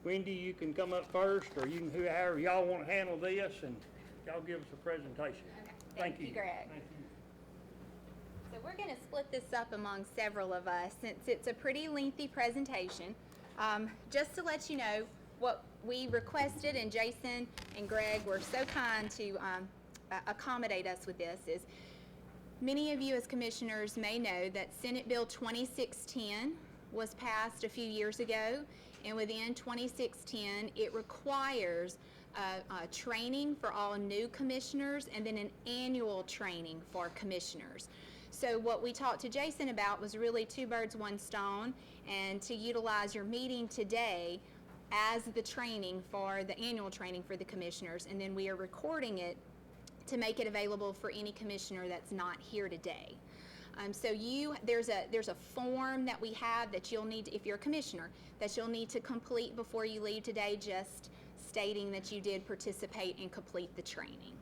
Wendy, you can come up first, or you can, however y'all want to handle this, and y'all give us a presentation. Okay. Thank you. Greg. Thank you. So we're going to split this up among several of us since it's a pretty lengthy presentation. Just to let you know what we requested, and Jason and Greg were so kind to accommodate us with this, is many of you as commissioners may know that Senate Bill 2610 was passed a few years ago, and within 2610 it requires training for all new commissioners and then an annual training for commissioners. So what we talked to Jason about was really two birds, one stone, and to utilize your meeting today as the training for the annual training for the commissioners, and then we are recording it to make it available for any commissioner that's not here today. So there's a form that we have that you'll need, if you're a commissioner, that you'll need to complete before you leave today, just stating that you did participate and complete the training.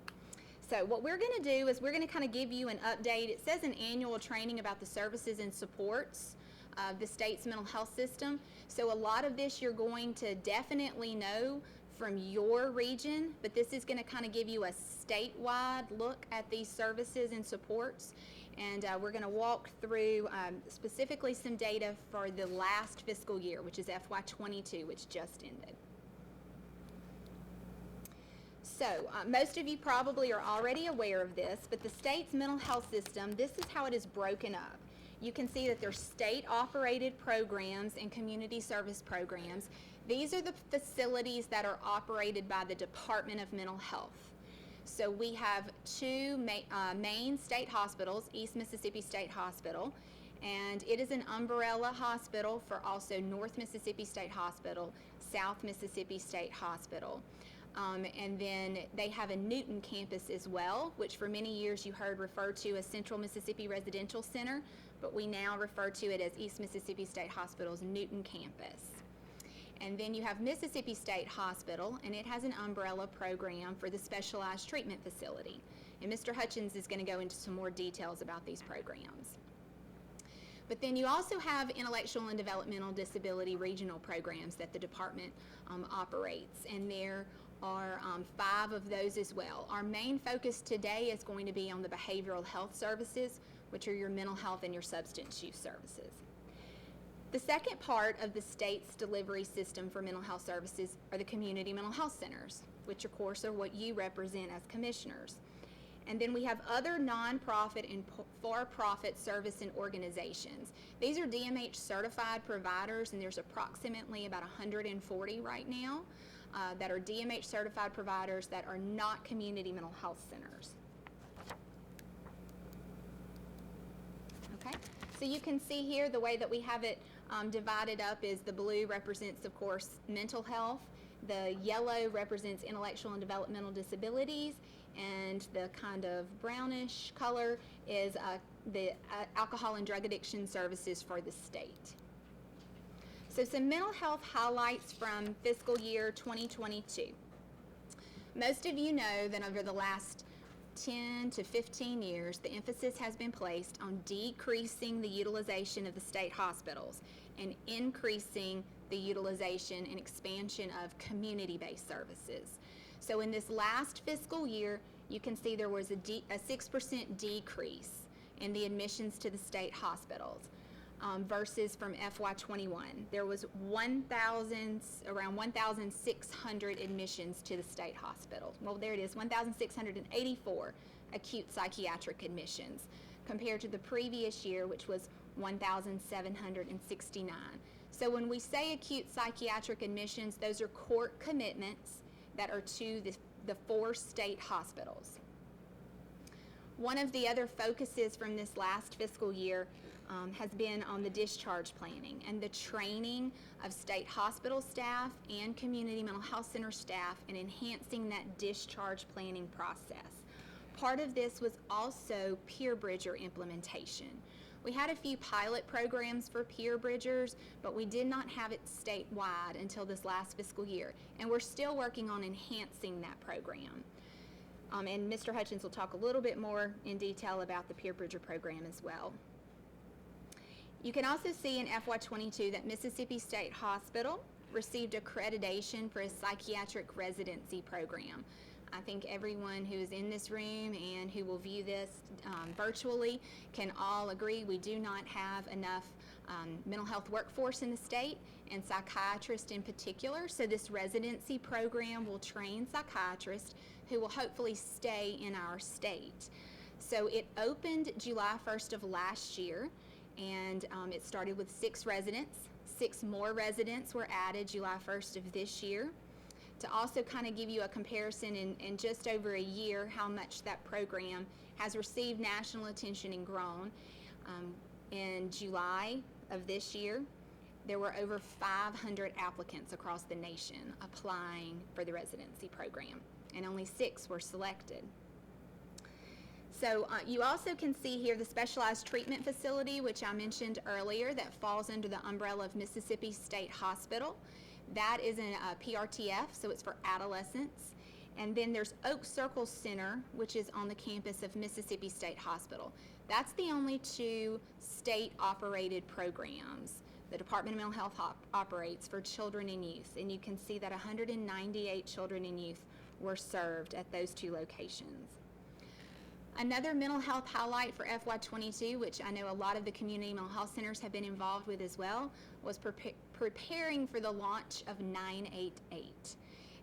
So what we're going to do is we're going to kind of give you an update. It says an annual training about the services and supports of the state's mental health system. So a lot of this you're going to definitely know from your region, but this is going to kind of give you a statewide look at these services and supports. And we're going to walk through specifically some data for the last fiscal year, which is FY22, which just ended. So most of you probably are already aware of this, but the state's mental health system, this is how it is broken up. You can see that there's state-operated programs and community service programs. These are the facilities that are operated by the Department of Mental Health. So we have two main state hospitals, East Mississippi State Hospital, and it is an umbrella hospital for also North Mississippi State Hospital, South Mississippi State Hospital. And then they have a Newton campus as well, which for many years you heard referred to as Central Mississippi Residential Center, but we now refer to it as East Mississippi State Hospital's Newton campus. And then you have Mississippi State Hospital, and it has an umbrella program for the specialized treatment facility. And Mr. Hutchins is going to go into some more details about these programs. But then you also have intellectual and developmental disability regional programs that the department operates, and there are 5 of those as well. Our main focus today is going to be on the behavioral health services, which are your mental health and your substance use services. The second part of the state's delivery system for mental health services are the community mental health centers, which of course are what you represent as commissioners. And then we have other nonprofit and for-profit service and organizations. These are DMH certified providers, and there's approximately about 140 right now that are DMH certified providers that are not community mental health centers. Okay, so you can see here the way that we have it divided up is the blue represents, of course, mental health, the yellow represents intellectual and developmental disabilities, and the kind of brownish color is the alcohol and drug addiction services for the state. So some mental health highlights from fiscal year 2022. Most of you know that over the last 10 to 15 years, the emphasis has been placed on decreasing the utilization of the state hospitals and increasing the utilization and expansion of community-based services. So in this last fiscal year, you can see there was a 6% decrease in the admissions to the state hospitals versus from FY21. There was around 1,600 admissions to the state hospitals. Well, there it is, 1,684 acute psychiatric admissions compared to the previous year, which was 1,769. So when we say acute psychiatric admissions, those are court commitments that are to the 4 state hospitals. One of the other focuses from this last fiscal year has been on the discharge planning and the training of state hospital staff and community mental health center staff and enhancing that discharge planning process. Part of this was also peer bridger implementation. We had a few pilot programs for peer bridgers, but we did not have it statewide until this last fiscal year, and we're still working on enhancing that program. And Mr. Hutchins will talk a little bit more in detail about the peer bridger program as well. You can also see in FY22 that Mississippi State Hospital received accreditation for a psychiatric residency program. I think everyone who is in this room and who will view this virtually can all agree we do not have enough mental health workforce in the state, and psychiatrists in particular. So this residency program will train psychiatrists who will hopefully stay in our state. So it opened July 1st of last year, and it started with 6 residents. 6 more residents were added July 1st of this year. To also kind of give you a comparison in just over a year how much that program has received national attention and grown. In July of this year, there were over 500 applicants across the nation applying for the residency program, and only 6 were selected. So you also can see here the specialized treatment facility, which I mentioned earlier, that falls under the umbrella of Mississippi State Hospital. That is in PRTF, so it's for adolescents. And then there's Oak Circle Center, which is on the campus of Mississippi State Hospital. That's the only 2 state-operated programs the Department of Mental Health operates for children and youth. And you can see that 198 children and youth were served at those 2 locations. Another mental health highlight for FY22, which I know a lot of the community mental health centers have been involved with as well, was preparing for the launch of 988.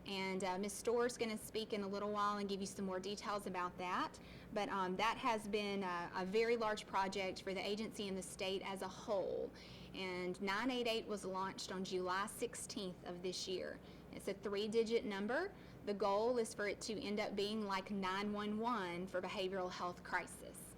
And Ms. Storr's going to speak in a little while and give you some more details about that. But that has been a very large project for the agency and the state as a whole. And 988 was launched on July 16th of this year. It's a 3-digit number. The goal is for it to end up being like 911 for behavioral health crisis.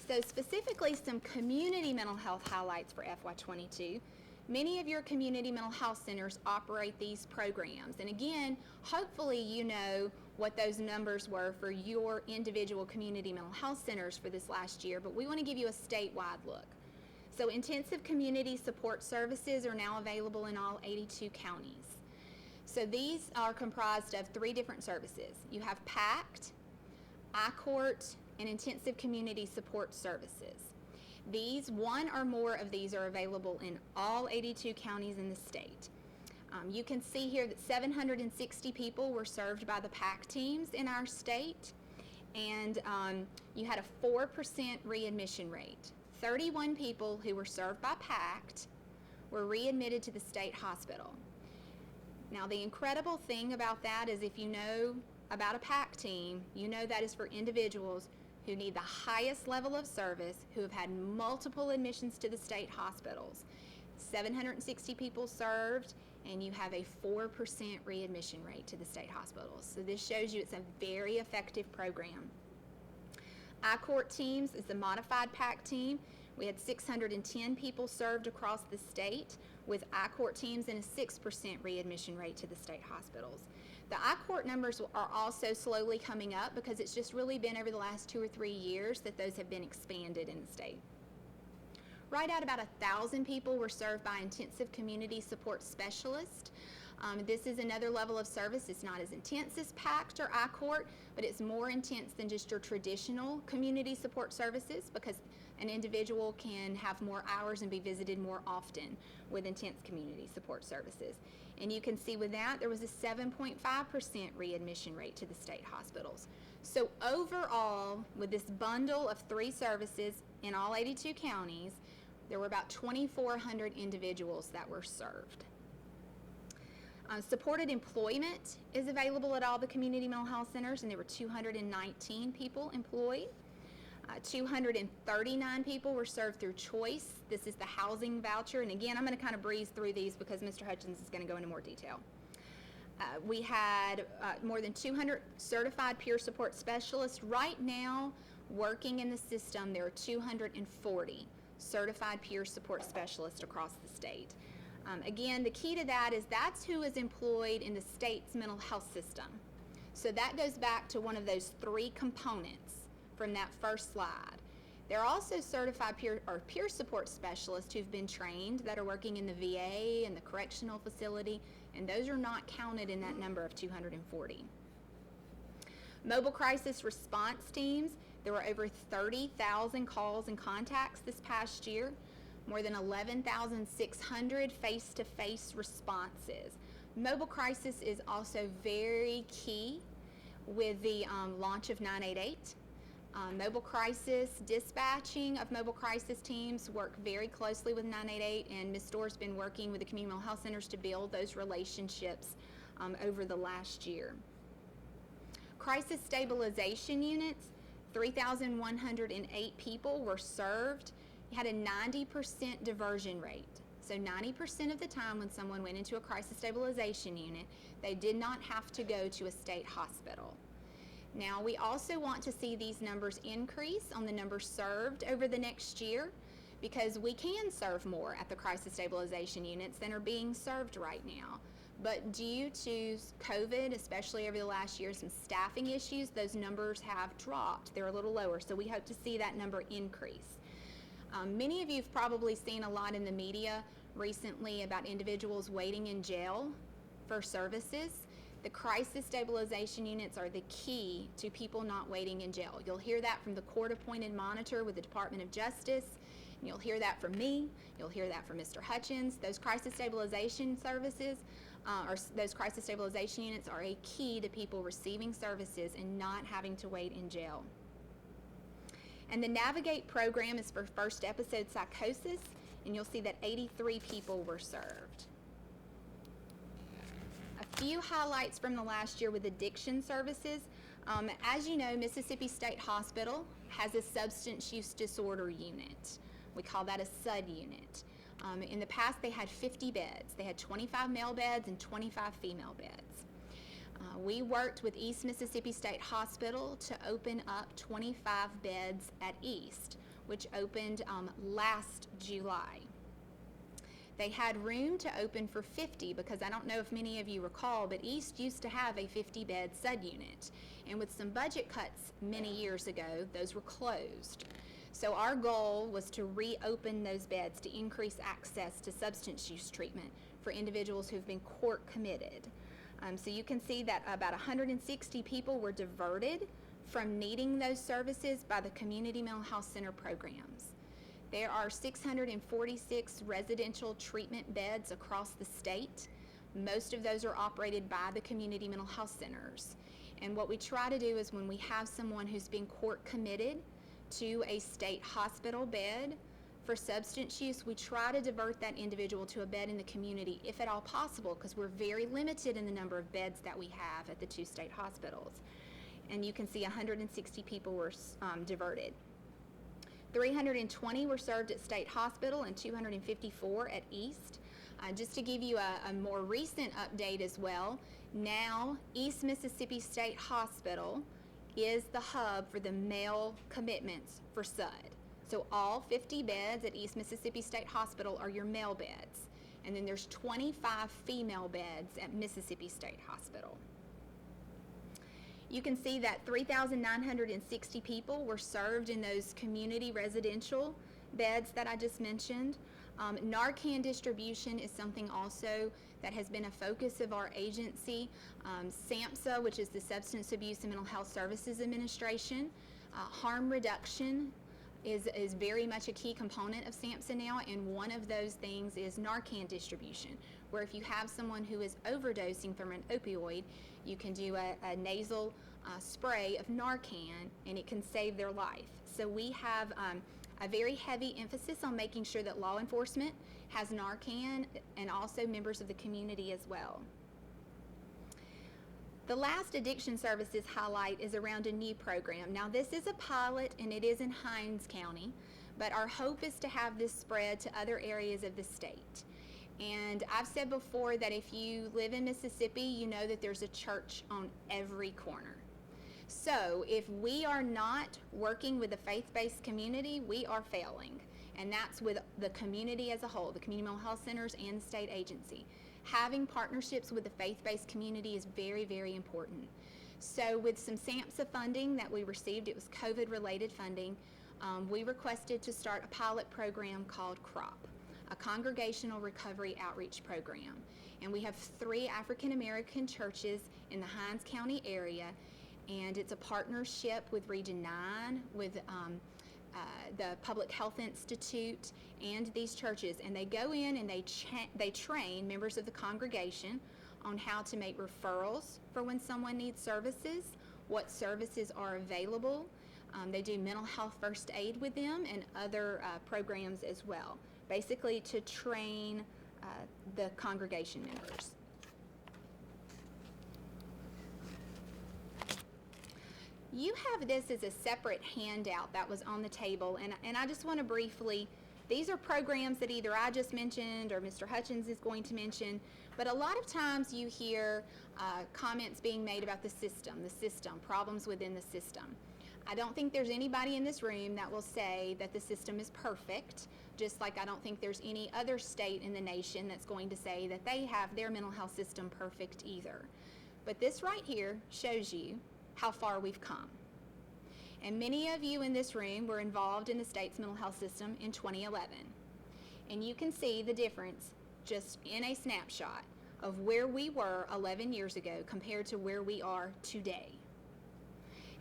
So specifically some community mental health highlights for FY22. Many of your community mental health centers operate these programs. And again, hopefully you know what those numbers were for your individual community mental health centers for this last year, but we want to give you a statewide look. So intensive community support services are now available in all 82 counties. So these are comprised of 3 different services. You have PACT, I-Court, and intensive community support services. These, 1 or more of these are available in all 82 counties in the state. You can see here that 760 people were served by the PACT teams in our state, and you had a 4% readmission rate. 31 people who were served by PACT were readmitted to the state hospital. Now, the incredible thing about that is if you know about a PACT team, you know that is for individuals who need the highest level of service, who have had multiple admissions to the state hospitals. 760 people served, and you have a 4% readmission rate to the state hospitals. So this shows you it's a very effective program. I-Court teams is the modified PACT team. We had 610 people served across the state with I-Court teams and a 6% readmission rate to the state hospitals. The I-Court numbers are also slowly coming up because it's just really been over the last 2 or 3 years that those have been expanded in the state. Right at about 1,000 people were served by intensive community support specialists. This is another level of service. It's not as intense as PACT or I-Court, but it's more intense than just your traditional community support services because an individual can have more hours and be visited more often with intense community support services. And you can see with that, there was a 7.5% readmission rate to the state hospitals. So overall, with this bundle of 3 services in all 82 counties, there were about 2,400 individuals that were served. Supported employment is available at all the community mental health centers, and there were 219 people employed. 239 people were served through Choice. This is the housing voucher, and again, I'm going to kind of breeze through these because Mr. Hutchins is going to go into more detail. We had more than 200 certified peer support specialists. Right now, working in the system, there are 240 certified peer support specialists across the state. Again, the key to that is that's who is employed in the state's mental health system. So that goes back to one of those 3 components from that first slide. There are also certified peer support specialists who've been trained that are working in the VA and the correctional facility, and those are not counted in that number of 240. Mobile crisis response teams, there were over 30,000 calls and contacts this past year. more than 11,600 face-to-face responses. Mobile crisis is also very key with the launch of 988. Mobile crisis, dispatching of mobile crisis teams work very closely with 988, and Ms. Store's been working with the community mental health centers to build those relationships over the last year. Crisis stabilization units, 3,108 people were served. You had a 90% diversion rate. So 90% of the time when someone went into a crisis stabilization unit, they did not have to go to a state hospital. Now, we also want to see these numbers increase on the numbers served over the next year, because we can serve more at the crisis stabilization units than are being served right now. But due to COVID, especially over the last year, some staffing issues, those numbers have dropped. They're a little lower, so we hope to see that number increase. Many of you have probably seen a lot in the media recently about individuals waiting in jail for services. The crisis stabilization units are the key to people not waiting in jail. You'll hear that from the court-appointed monitor with the Department of Justice. And you'll hear that from me. You'll hear that from Mr. Hutchins. Those crisis stabilization services, or those crisis stabilization units, are a key to people receiving services and not having to wait in jail. And the Navigate program is for first episode psychosis, and you'll see that 83 people were served. A few highlights from the last year with addiction services. As you know, Mississippi State Hospital has a substance use disorder unit. We call that a SUD unit. In the past, they had 50 beds. They had 25 male beds and 25 female beds. We worked with East Mississippi State Hospital to open up 25 beds at East, which opened last July. They had room to open for 50 because I don't know if many of you recall, but East used to have a 50-bed SUD unit. And with some budget cuts many years ago, those were closed. So our goal was to reopen those beds to increase access to substance use treatment for individuals who've been court committed. So you can see that about 160 people were diverted from needing those services by the Community Mental Health Center programs. There are 646 residential treatment beds across the state. Most of those are operated by the community mental health centers. And what we try to do is when we have someone who's been court committed to a state hospital bed for substance use, we try to divert that individual to a bed in the community if at all possible, because we're very limited in the number of beds that we have at the two state hospitals. And you can see 160 people were diverted. 320 were served at State Hospital and 254 at East. Just to give you a more recent update as well, now East Mississippi State Hospital is the hub for the male commitments for SUD. So all 50 beds at East Mississippi State Hospital are your male beds. And then there's 25 female beds at Mississippi State Hospital. You can see that 3,960 people were served in those community residential beds that I just mentioned. Narcan distribution is something also that has been a focus of our agency. SAMHSA, which is the Substance Abuse and Mental Health Services Administration, harm reduction is very much a key component of SAMHSA now, and one of those things is Narcan distribution, where if you have someone who is overdosing from an opioid, you can do a nasal spray of Narcan, and it can save their life. So we have a very heavy emphasis on making sure that law enforcement has Narcan, and also members of the community as well. The last addiction services highlight is around a new program. Now, this is a pilot and it is in Hinds County, but our hope is to have this spread to other areas of the state. And I've said before that if you live in Mississippi, you know that there's a church on every corner. So if we are not working with the faith-based community, we are failing. And that's with the community as a whole, the community mental health centers and the state agency. Having partnerships with the faith-based community is very, very important. So with some SAMHSA funding that we received, it was COVID-related funding, we requested to start a pilot program called CROP, a Congregational Recovery Outreach Program. And we have 3 African American churches in the Hinds County area, and it's a partnership with Region 9, with the Public Health Institute, and these churches, and they go in and they train members of the congregation on how to make referrals for when someone needs services, what services are available. They do mental health first aid with them and other programs as well, basically to train the congregation members. You have this as a separate handout that was on the table, and I just want to briefly, these are programs that either I just mentioned or Mr. Hutchins is going to mention, but a lot of times you hear comments being made about the system, problems within the system. I don't think there's anybody in this room that will say that the system is perfect, just like I don't think there's any other state in the nation that's going to say that they have their mental health system perfect either. But this right here shows you how far we've come. And many of you in this room were involved in the state's mental health system in 2011. And you can see the difference just in a snapshot of where we were 11 years ago compared to where we are today.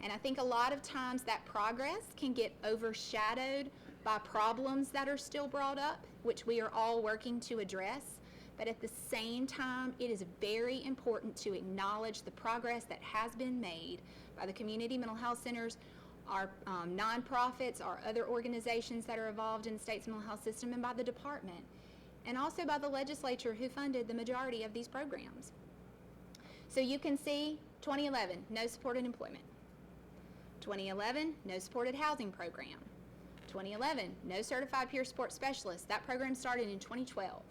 And I think a lot of times that progress can get overshadowed by problems that are still brought up, which we are all working to address. But at the same time, it is very important to acknowledge the progress that has been made by the community mental health centers, our nonprofits, our other organizations that are involved in the state's mental health system, and by the department, and also by the legislature who funded the majority of these programs. So you can see 2011, no supported employment. 2011, no supported housing program. 2011, no certified peer support specialists. That program started in 2012.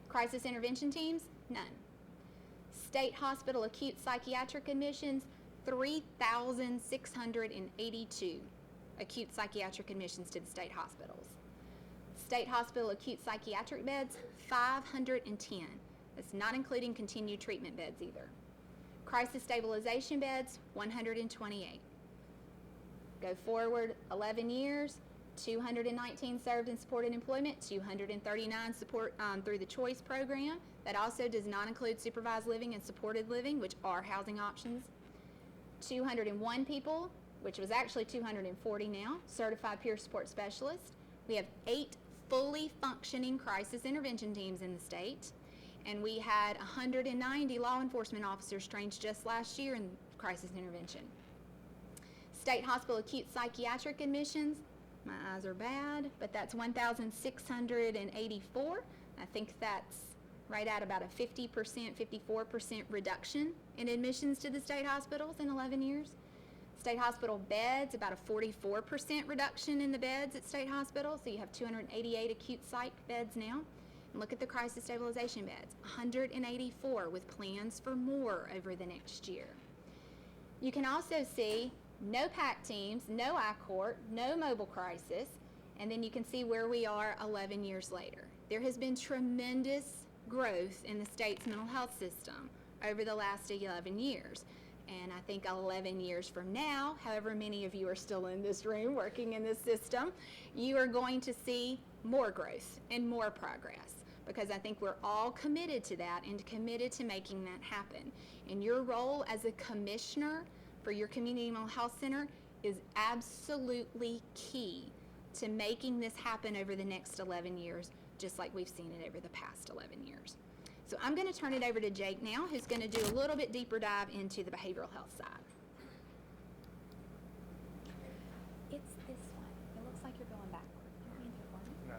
Crisis intervention teams, none. State hospital acute psychiatric admissions, 3,682 acute psychiatric admissions to the state hospitals. State hospital acute psychiatric beds, 510. That's not including continued treatment beds either. Crisis stabilization beds, 128. Go forward 11 years, 219 served in supported employment, 239 support through the CHOICE program. That also does not include supervised living and supported living, which are housing options. 201 people, which was actually 240 now, certified peer support specialists. We have 8 fully functioning crisis intervention teams in the state, and we had 190 law enforcement officers trained just last year in crisis intervention. State hospital acute psychiatric admissions, my eyes are bad, but that's 1,684. I think that's right at about a 50%, 54% reduction in admissions to the state hospitals in 11 years. State hospital beds, about a 44% reduction in the beds at state hospitals. So you have 288 acute psych beds now. And look at the crisis stabilization beds, 184 with plans for more over the next year. You can also see no PAC teams, no I-Court, no mobile crisis, and then you can see where we are 11 years later. There has been tremendous growth in the state's mental health system over the last 11 years. And I think 11 years from now, however many of you are still in this room working in this system, you are going to see more growth and more progress, because I think we're all committed to that and committed to making that happen. And your role as a commissioner for your community mental health center is absolutely key to making this happen over the next 11 years, just like we've seen it over the past 11 years. So I'm going to turn it over to Jake now, who's going to do a little bit deeper dive into the behavioral health side. It's this one. It looks like you're going backward. No.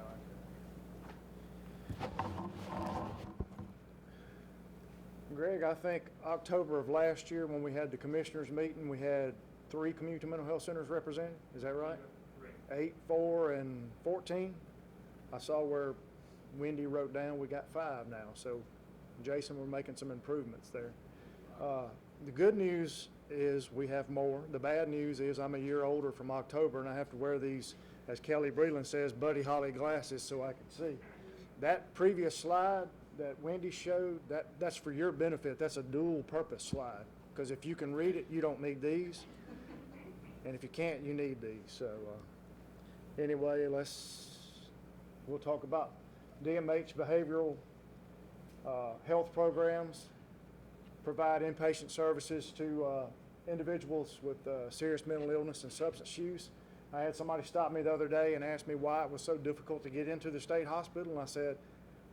Greg, I think October of last year when we had the commissioners meeting, we had 3 community mental health centers represented. Is that right? Correct. 8, 4, and 14. I saw where Wendy wrote down we got 5 now. So, Jason, we're making some improvements there. The good news is we have more. The bad news is I'm a year older from October, and I have to wear these, as Kelly Breland says, Buddy Holly glasses so I can see. That previous slide that Wendy showed, that's for your benefit. That's a dual purpose slide, because if you can read it, you don't need these, and if you can't, you need these. So anyway, we'll talk about DMH behavioral health programs, provide inpatient services to individuals with serious mental illness and substance use. I had somebody stop me the other day and ask me why it was so difficult to get into the state hospital, and I said,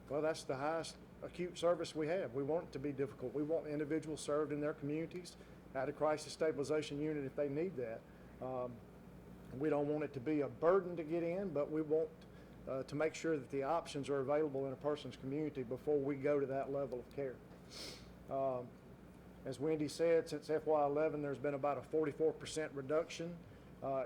well, that's the highest acute service we have. We want it to be difficult. We want individuals served in their communities at a crisis stabilization unit if they need that. We don't want it to be a burden to get in, but we want to make sure that the options are available in a person's community before we go to that level of care. As Wendy said, since FY11, there's been about a 44% reduction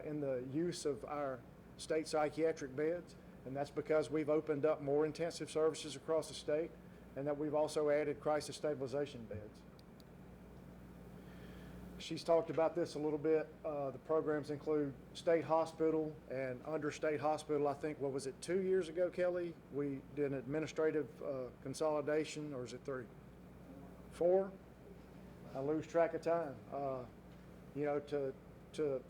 in the use of our state psychiatric beds, and that's because we've opened up more intensive services across the state, and that we've also added crisis stabilization beds. She's talked about this a little bit. The programs include state hospital, and under state hospital, I think, what was it, 2 years ago, Kelly? We did an administrative consolidation, or is it 3? 4? I lose track of time. You know, to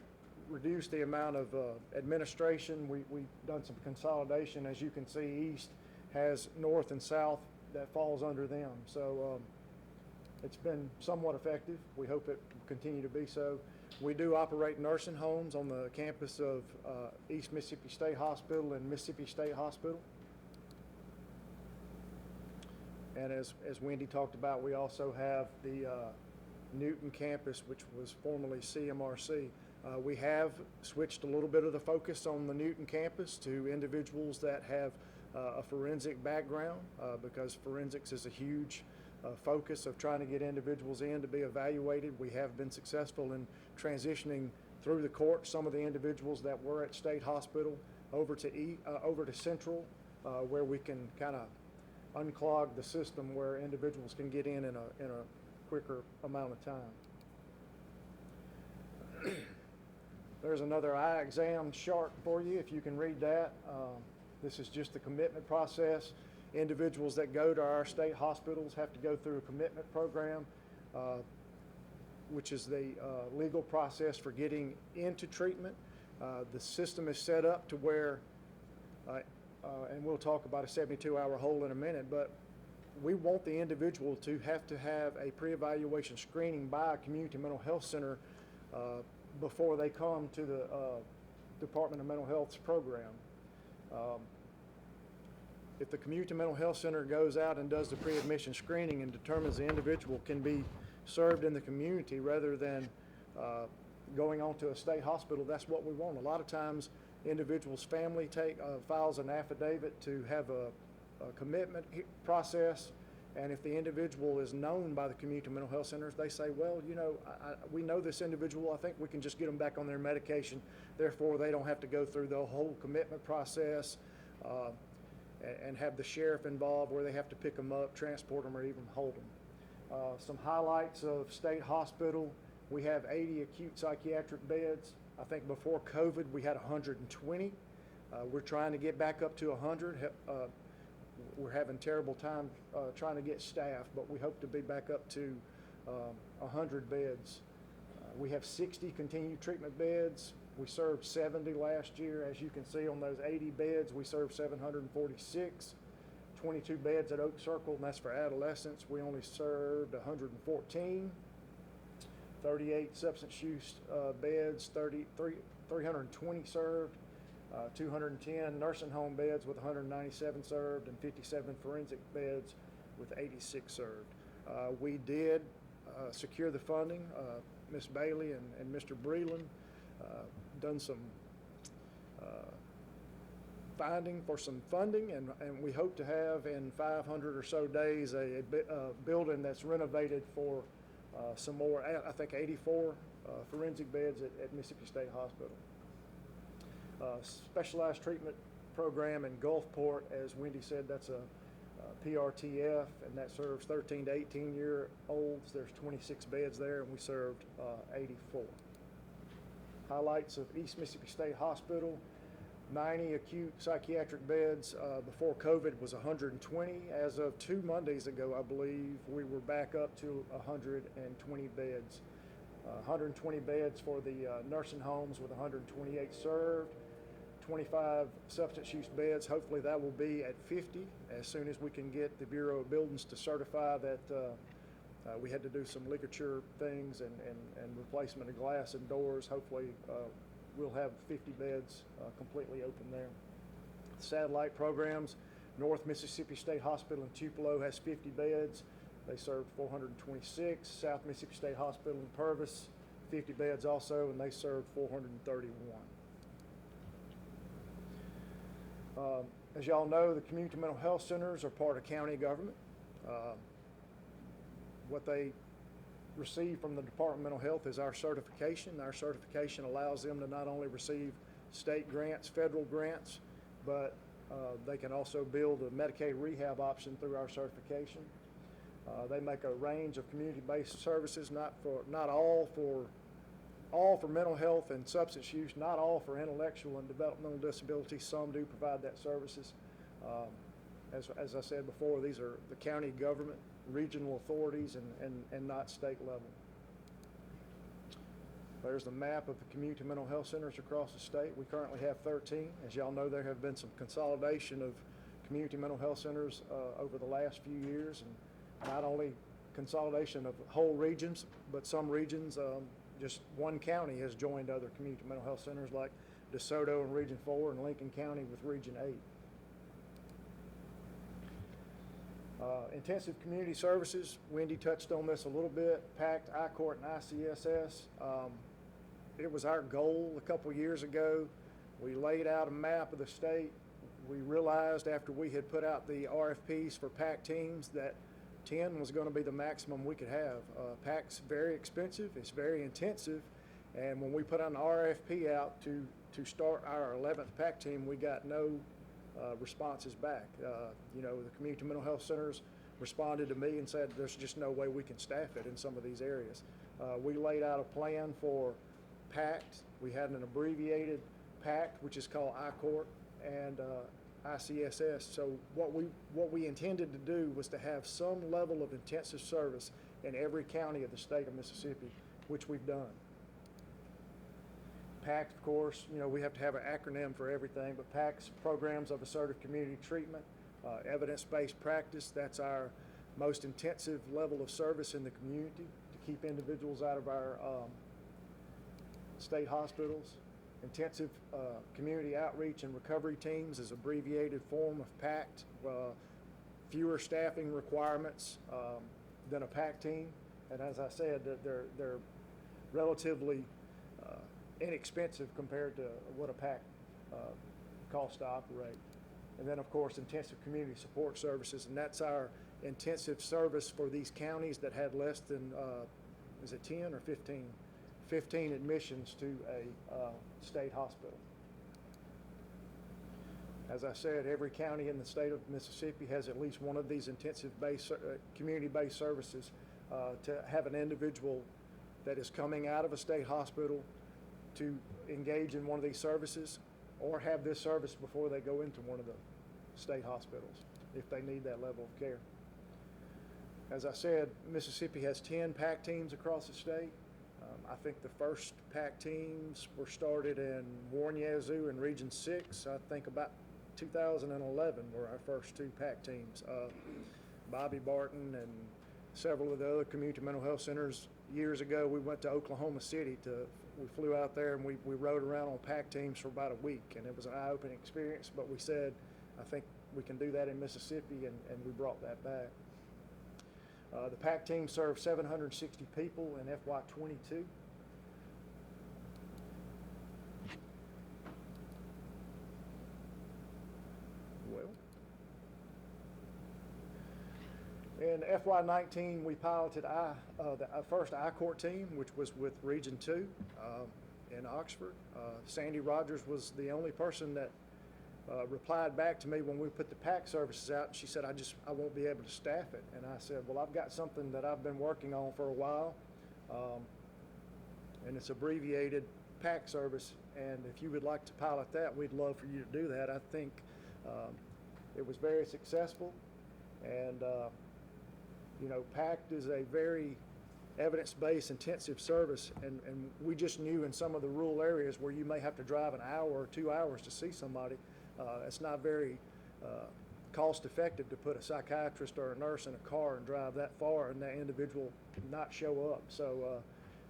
reduce the amount of administration, we've done some consolidation. As you can see, East has North and South that falls under them. So it's been somewhat effective. We hope it will continue to be so. We do operate nursing homes on the campus of East Mississippi State Hospital and Mississippi State Hospital. And as Wendy talked about, we also have the Newton campus, which was formerly CMRC. We have switched a little bit of the focus on the Newton campus to individuals that have a forensic background because forensics is a huge focus of trying to get individuals in to be evaluated. We have been successful in transitioning through the court some of the individuals that were at State Hospital over to Central, where we can kind of unclog the system where individuals can get in a quicker amount of time. There's another eye exam chart for you if you can read that. This is just the commitment process. Individuals that go to our state hospitals have to go through a commitment program, which is the legal process for getting into treatment. The system is set up to where, and we'll talk about a 72-hour hold in a minute, but we want the individual to have a pre-evaluation screening by a community mental health center before they come to the Department of Mental Health's program. If the community mental health center goes out and does the pre-admission screening and determines the individual can be served in the community rather than going on to a state hospital, that's what we want. A lot of times, individuals' family files an affidavit to have a commitment process, and if the individual is known by the community mental health centers, they say, well, you know, we know this individual, I think we can just get them back on their medication, therefore they don't have to go through the whole commitment process and have the sheriff involved where they have to pick them up, transport them, or even hold them. Some highlights of State Hospital: we have 80 acute psychiatric beds. I think before COVID we had 120. We're trying to get back up to 100. We're having terrible time trying to get staff, but we hope to be back up to 100 beds. We have 60 continued treatment beds. We served 70 last year. As you can see on those 80 beds, we served 746. 22 beds at Oak Circle, and that's for adolescents. We only served 114. 38 substance use beds, 320 served. 210 nursing home beds with 197 served, and 57 forensic beds with 86 served. We did secure the funding. Ms. Bailey and Mr. Breland done some finding for some funding, and we hope to have in 500 or so days a building that's renovated for some more, I think 84 forensic beds at Mississippi State Hospital. Specialized treatment program in Gulfport, as Wendy said, that's a PRTF, and that serves 13 to 18-year-olds. There's 26 beds there, and we served 84. Highlights of East Mississippi State Hospital: 90 acute psychiatric beds. Before COVID was 120. As of 2 Mondays ago, I believe, we were back up to 120 beds. 120 beds for the nursing homes with 128 served. 25 substance use beds. Hopefully that will be at 50 as soon as we can get the Bureau of Buildings to certify that we had to do some ligature things and replacement of glass and doors. Hopefully we'll have 50 beds completely open there. Satellite programs, North Mississippi State Hospital in Tupelo has 50 beds. They serve 426. South Mississippi State Hospital in Purvis, 50 beds also, and they serve 431. As y'all know, the community mental health centers are part of county government. What they receive from the Department of Mental Health is our certification. Our certification allows them to not only receive state grants, federal grants, but they can also build a Medicaid rehab option through our certification. They make a range of community-based services, not all for mental health and substance use, not all for intellectual and developmental disabilities. Some do provide that services. As I said before, these are the county government, regional authorities, and not state level. There's the map of the community mental health centers across the state. We currently have 13. As y'all know, there have been some consolidation of community mental health centers over the last few years, and not only consolidation of whole regions, but some regions, just one county has joined other community mental health centers like DeSoto in Region 4 and Lincoln County with Region 8. Intensive community services, Wendy touched on this a little bit, PACT, I-Court, and ICSS. It was our goal a couple years ago. We laid out a map of the state. We realized after we had put out the RFPs for PACT teams that 10 was going to be the maximum we could have. PACT's very expensive, it's very intensive, and when we put an RFP out to start our 11th PACT team, we got no responses back. The community mental health centers responded to me and said there's just no way we can staff it in some of these areas. We laid out a plan for PACT. We had an abbreviated PACT, which is called I-Court, and ICSS. So what we intended to do was to have some level of intensive service in every county of the state of Mississippi, which we've done. PACT, of course, we have to have an acronym for everything, but PACT's programs of assertive community treatment, evidence-based practice, that's our most intensive level of service in the community to keep individuals out of our state hospitals. Intensive community outreach and recovery teams is abbreviated form of PACT, fewer staffing requirements than a PACT team, and as I said, they're relatively inexpensive compared to what a PACT costs to operate. And then, of course, intensive community support services, and that's our intensive service for these counties that had less than, is it 10 or 15? 15 admissions to a state hospital. As I said, every county in the state of Mississippi has at least one of these community-based services to have an individual that is coming out of a state hospital to engage in one of these services or have this service before they go into one of the state hospitals if they need that level of care. As I said, Mississippi has 10 PACT teams across the state. I think the first PACT teams were started in Warren Yazoo in Region 6. I think about 2011 were our first 2 PACT teams. Bobby Barton and several of the other community mental health centers. Years ago, we went to Oklahoma City we flew out there and we rode around on PACT teams for about a week, and it was an eye-opening experience, but we said, I think we can do that in Mississippi, and we brought that back. The PACT team served 760 people in FY22. In FY19, we piloted the first I-Court team, which was with Region 2 in Oxford. Sandy Rogers was the only person that replied back to me when we put the PACT services out, and she said, I won't be able to staff it. And I said, well, I've got something that I've been working on for a while, and it's abbreviated PACT service, and if you would like to pilot that, we'd love for you to do that. I think it was very successful, and PACT is a very evidence-based intensive service, and we just knew in some of the rural areas where you may have to drive an hour or 2 hours to see somebody, it's not very cost-effective to put a psychiatrist or a nurse in a car and drive that far and that individual not show up. So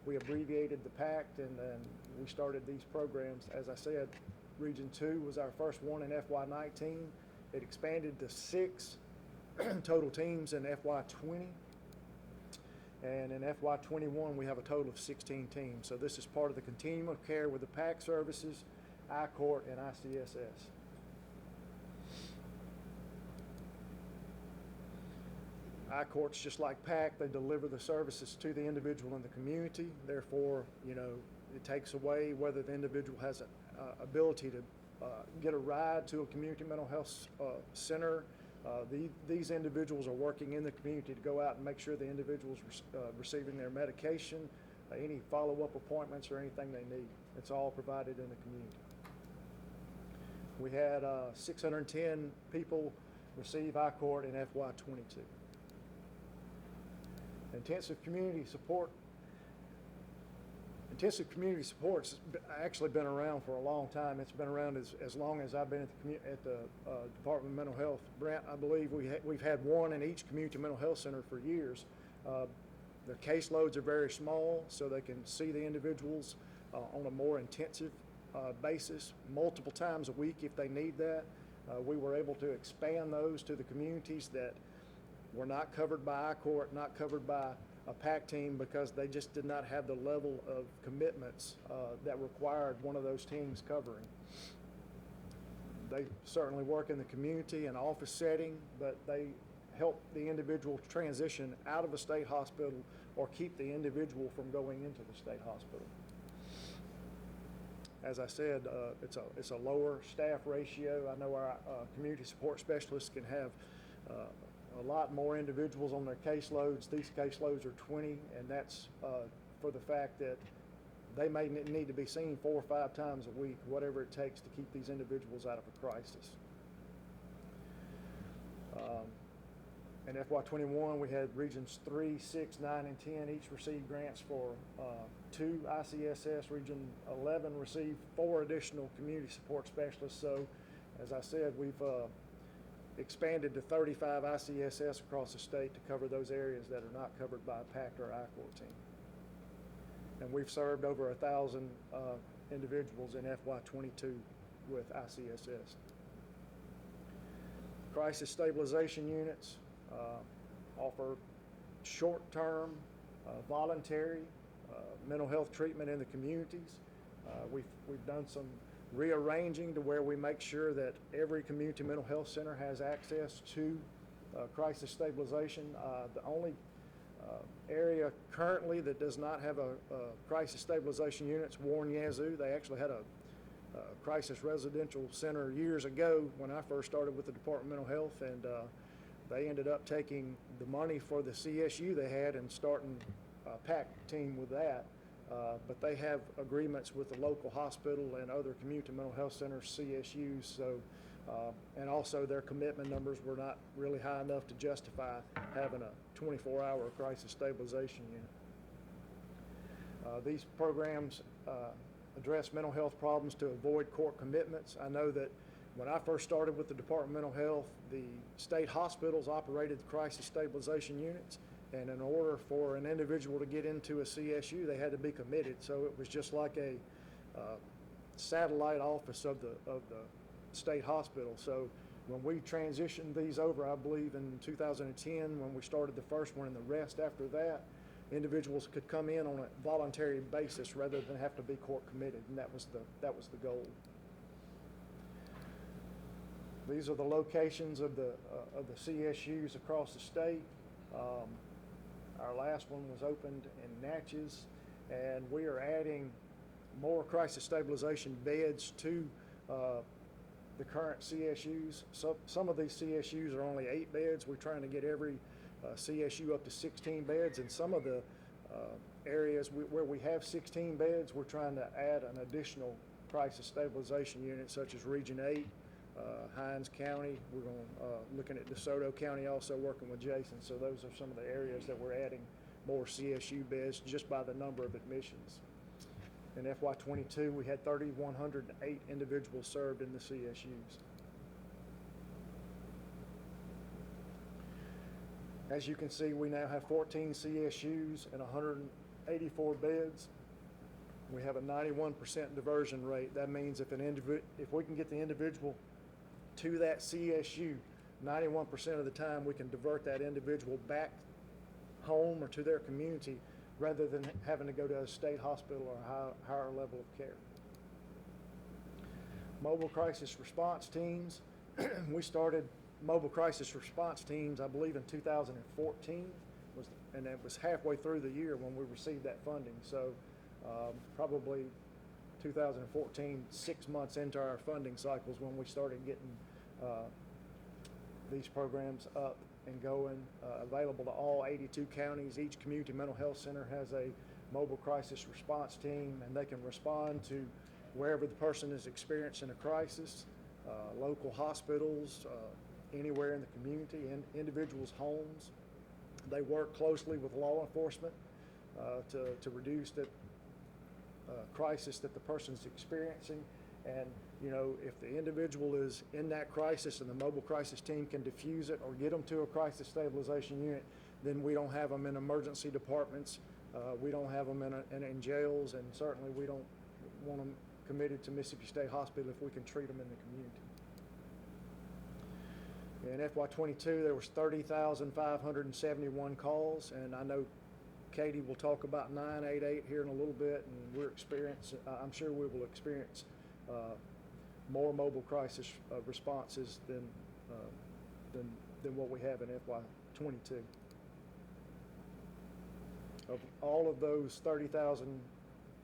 we abbreviated the PACT, and then we started these programs. As I said, Region 2 was our first one in FY19. It expanded to 6 total teams in FY20. And in FY21, we have a total of 16 teams. So this is part of the continuum of care with the PACT services, I-Court, and ICSS. I-Court's just like PACT. They deliver the services to the individual in the community. Therefore, it takes away whether the individual has an ability to get a ride to a community mental health center. These individuals are working in the community to go out and make sure the individual's receiving their medication, any follow-up appointments or anything they need. It's all provided in the community. We had 610 people receive I-Court in FY22. Intensive community support's actually been around for a long time. It's been around as long as I've been at the Department of Mental Health. Brent, I believe we've had one in each community mental health center for years. Their caseloads are very small, so they can see the individuals on a more intensive basis multiple times a week if they need that. We were able to expand those to the communities that were not covered by I-Court, not covered by a PAC team, because they just did not have the level of commitments that required one of those teams covering. They certainly work in the community and office setting, but they help the individual transition out of a state hospital or keep the individual from going into the state hospital. As I said, it's a lower staff ratio. I know our community support specialists can have a lot more individuals on their caseloads. These caseloads are 20, and that's for the fact that they may need to be seen 4 or 5 times a week, whatever it takes to keep these individuals out of a crisis. In FY21, we had Regions 3, 6, 9, and 10 each received grants for 2 ICSS. Region 11 received 4 additional community support specialists. So, as I said, we've expanded to 35 ICSS across the state to cover those areas that are not covered by a PACT or I-Court team. And we've served over 1,000 individuals in FY22 with ICSS. Crisis stabilization units offer short-term, voluntary mental health treatment in the communities. We've done some rearranging to where we make sure that every community mental health center has access to crisis stabilization. The only area currently that does not have a crisis stabilization unit is Warren Yazoo. They actually had a crisis residential center years ago when I first started with the Department of Mental Health, and they ended up taking the money for the CSU they had and starting a PAC team with that. But they have agreements with the local hospital and other community mental health centers, CSUs, so, and also their commitment numbers were not really high enough to justify having a 24-hour crisis stabilization unit. These programs address mental health problems to avoid court commitments. I know that when I first started with the Department of Mental Health, the state hospitals operated the crisis stabilization units. And in order for an individual to get into a CSU, they had to be committed. So it was just like a satellite office of the state hospital. So when we transitioned these over, I believe in 2010, when we started the first one, and the rest after that, individuals could come in on a voluntary basis rather than have to be court committed, and that was the goal. These are the locations of the CSUs across the state. Our last one was opened in Natchez, and we are adding more crisis stabilization beds to the current CSUs. So some of these CSUs are only 8 beds. We're trying to get every CSU up to 16 beds, and some of the areas where we have 16 beds, we're trying to add an additional crisis stabilization unit, such as Region 8, Hinds County. We're looking at DeSoto County, also working with Jason. So those are some of the areas that we're adding more CSU beds just by the number of admissions. In FY22, we had 3,108 individuals served in the CSUs. As you can see, we now have 14 CSUs and 84 beds. We have a 91% diversion rate. That means if we can get the individual to that CSU, 91% of the time we can divert that individual back home or to their community rather than having to go to a state hospital or a higher level of care. Mobile crisis response teams. We started mobile crisis response teams, I believe, in 2014, and it was halfway through the year when we received that funding. So probably 2014, 6 months into our funding cycles when we started getting these programs up and going, available to all 82 counties. Each community mental health center has a mobile crisis response team, and they can respond to wherever the person is experiencing a crisis, local hospitals, anywhere in the community, in individuals' homes. They work closely with law enforcement to reduce the crisis that the person's experiencing. And, you know, if the individual is in that crisis and the mobile crisis team can diffuse it or get them to a crisis stabilization unit, then we don't have them in emergency departments. We don't have them in jails, and certainly we don't want them committed to Mississippi State Hospital if we can treat them in the community. In FY22, there was 30,571 calls, and I know Katie will talk about 988 here in a little bit, and I'm sure we will experience more mobile crisis responses than what we have in FY22. Of all of those 30,000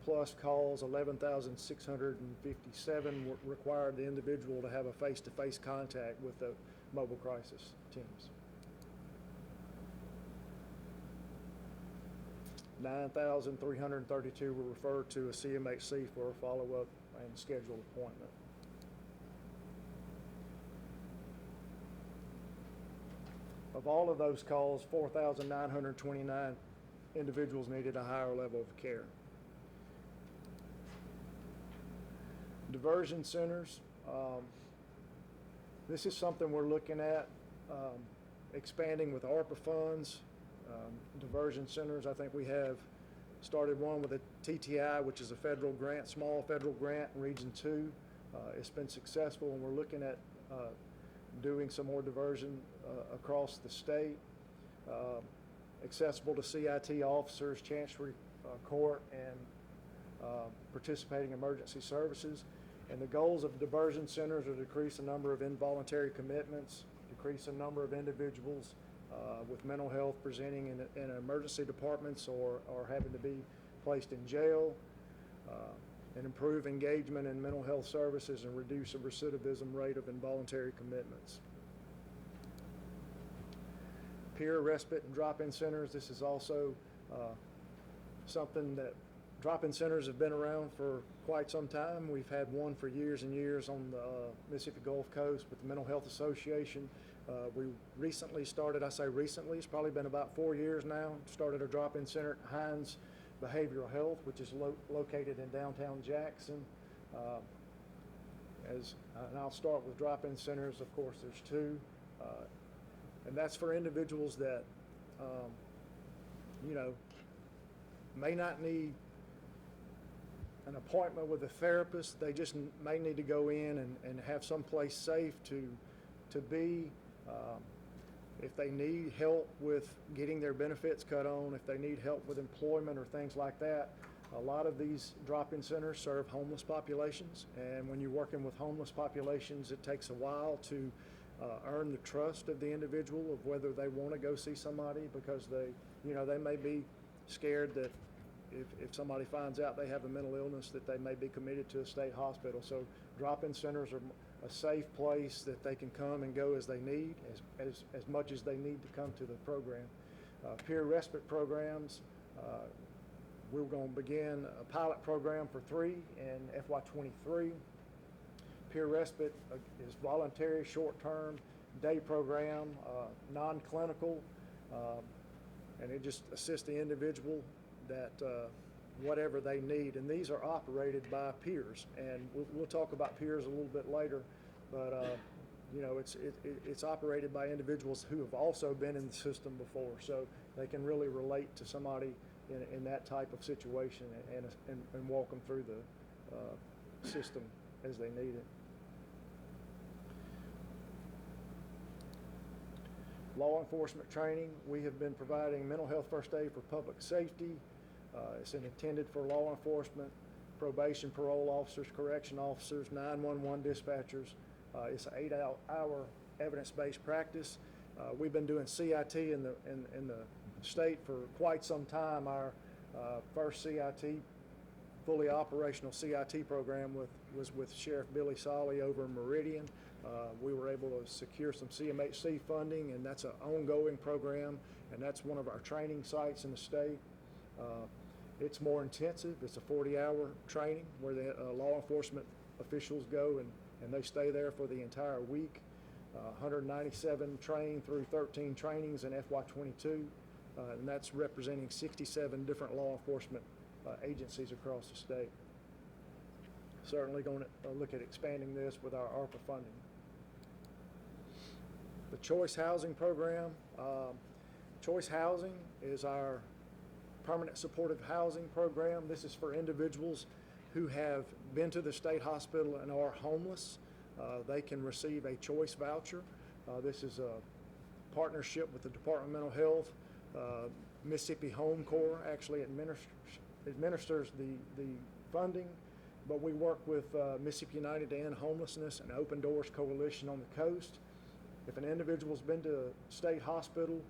plus calls, 11,657 required the individual to have a face-to-face contact with the mobile crisis teams. 9,332 were referred to a CMHC for a follow-up and scheduled appointment. Of all of those calls, 4,929 individuals needed a higher level of care. Diversion centers. This is something we're looking at expanding with ARPA funds. Diversion centers, I think we have started one with a TTI, which is a federal grant, small federal grant, Region 2. It's been successful, and we're looking at doing some more diversion across the state, accessible to CIT officers, Chancery Court, and participating emergency services. And the goals of diversion centers are to decrease the number of involuntary commitments, decrease the number of individuals with mental health presenting in emergency departments or having to be placed in jail, and improve engagement in mental health services and reduce the recidivism rate of involuntary commitments. Peer respite and drop-in centers. This is also something that drop-in centers have been around for quite some time. We've had one for years and years on the Mississippi Gulf Coast with the Mental Health Association. We recently started, I say recently, it's probably been about 4 years now, started a drop-in center at Hines Behavioral Health, which is located in downtown Jackson. And I'll start with drop-in centers. Of course, there's two. And that's for individuals that, you know, may not need an appointment with a therapist. They just may need to go in and have some place safe to be. If they need help with getting their benefits cut on, if they need help with employment or things like that, a lot of these drop-in centers serve homeless populations. And when you're working with homeless populations, it takes a while to earn the trust of the individual of whether they want to go see somebody, because they may be scared that if somebody finds out they have a mental illness that they may be committed to a state hospital. So drop-in centers are a safe place that they can come and go as they need, as much as they need to come to the program. Peer respite programs. We're going to begin a pilot program for 3 in FY23. Peer respite is voluntary, short-term, day program, non-clinical, and it just assists the individual that whatever they need. And these are operated by peers, and we'll talk about peers a little bit later, but it's operated by individuals who have also been in the system before, so they can really relate to somebody in that type of situation and walk them through the system as they need it. Law enforcement training, we have been providing mental health first aid for public safety. It's intended for law enforcement, probation, parole officers, correction officers, 911 dispatchers. It's an 8-hour evidence-based practice. We've been doing CIT in the state for quite some time. Our first CIT, fully operational CIT program was with Sheriff Billy Solly over in Meridian. We were able to secure some CMHC funding, and that's an ongoing program, and that's one of our training sites in the state. It's more intensive. It's a 40-hour training where the law enforcement officials go and they stay there for the entire week. 197 trained through 13 trainings in FY22, and that's representing 67 different law enforcement agencies across the state. Certainly going to look at expanding this with our ARPA funding. The Choice Housing Program. Choice Housing is our permanent supportive housing program. This is for individuals who have been to the state hospital and are homeless. They can receive a choice voucher. This is a partnership with the Department of Mental Health. Mississippi Home Corps actually administers the funding, but we work with Mississippi United to End Homelessness and Open Doors Coalition on the coast. If an individual's been to a state hospital,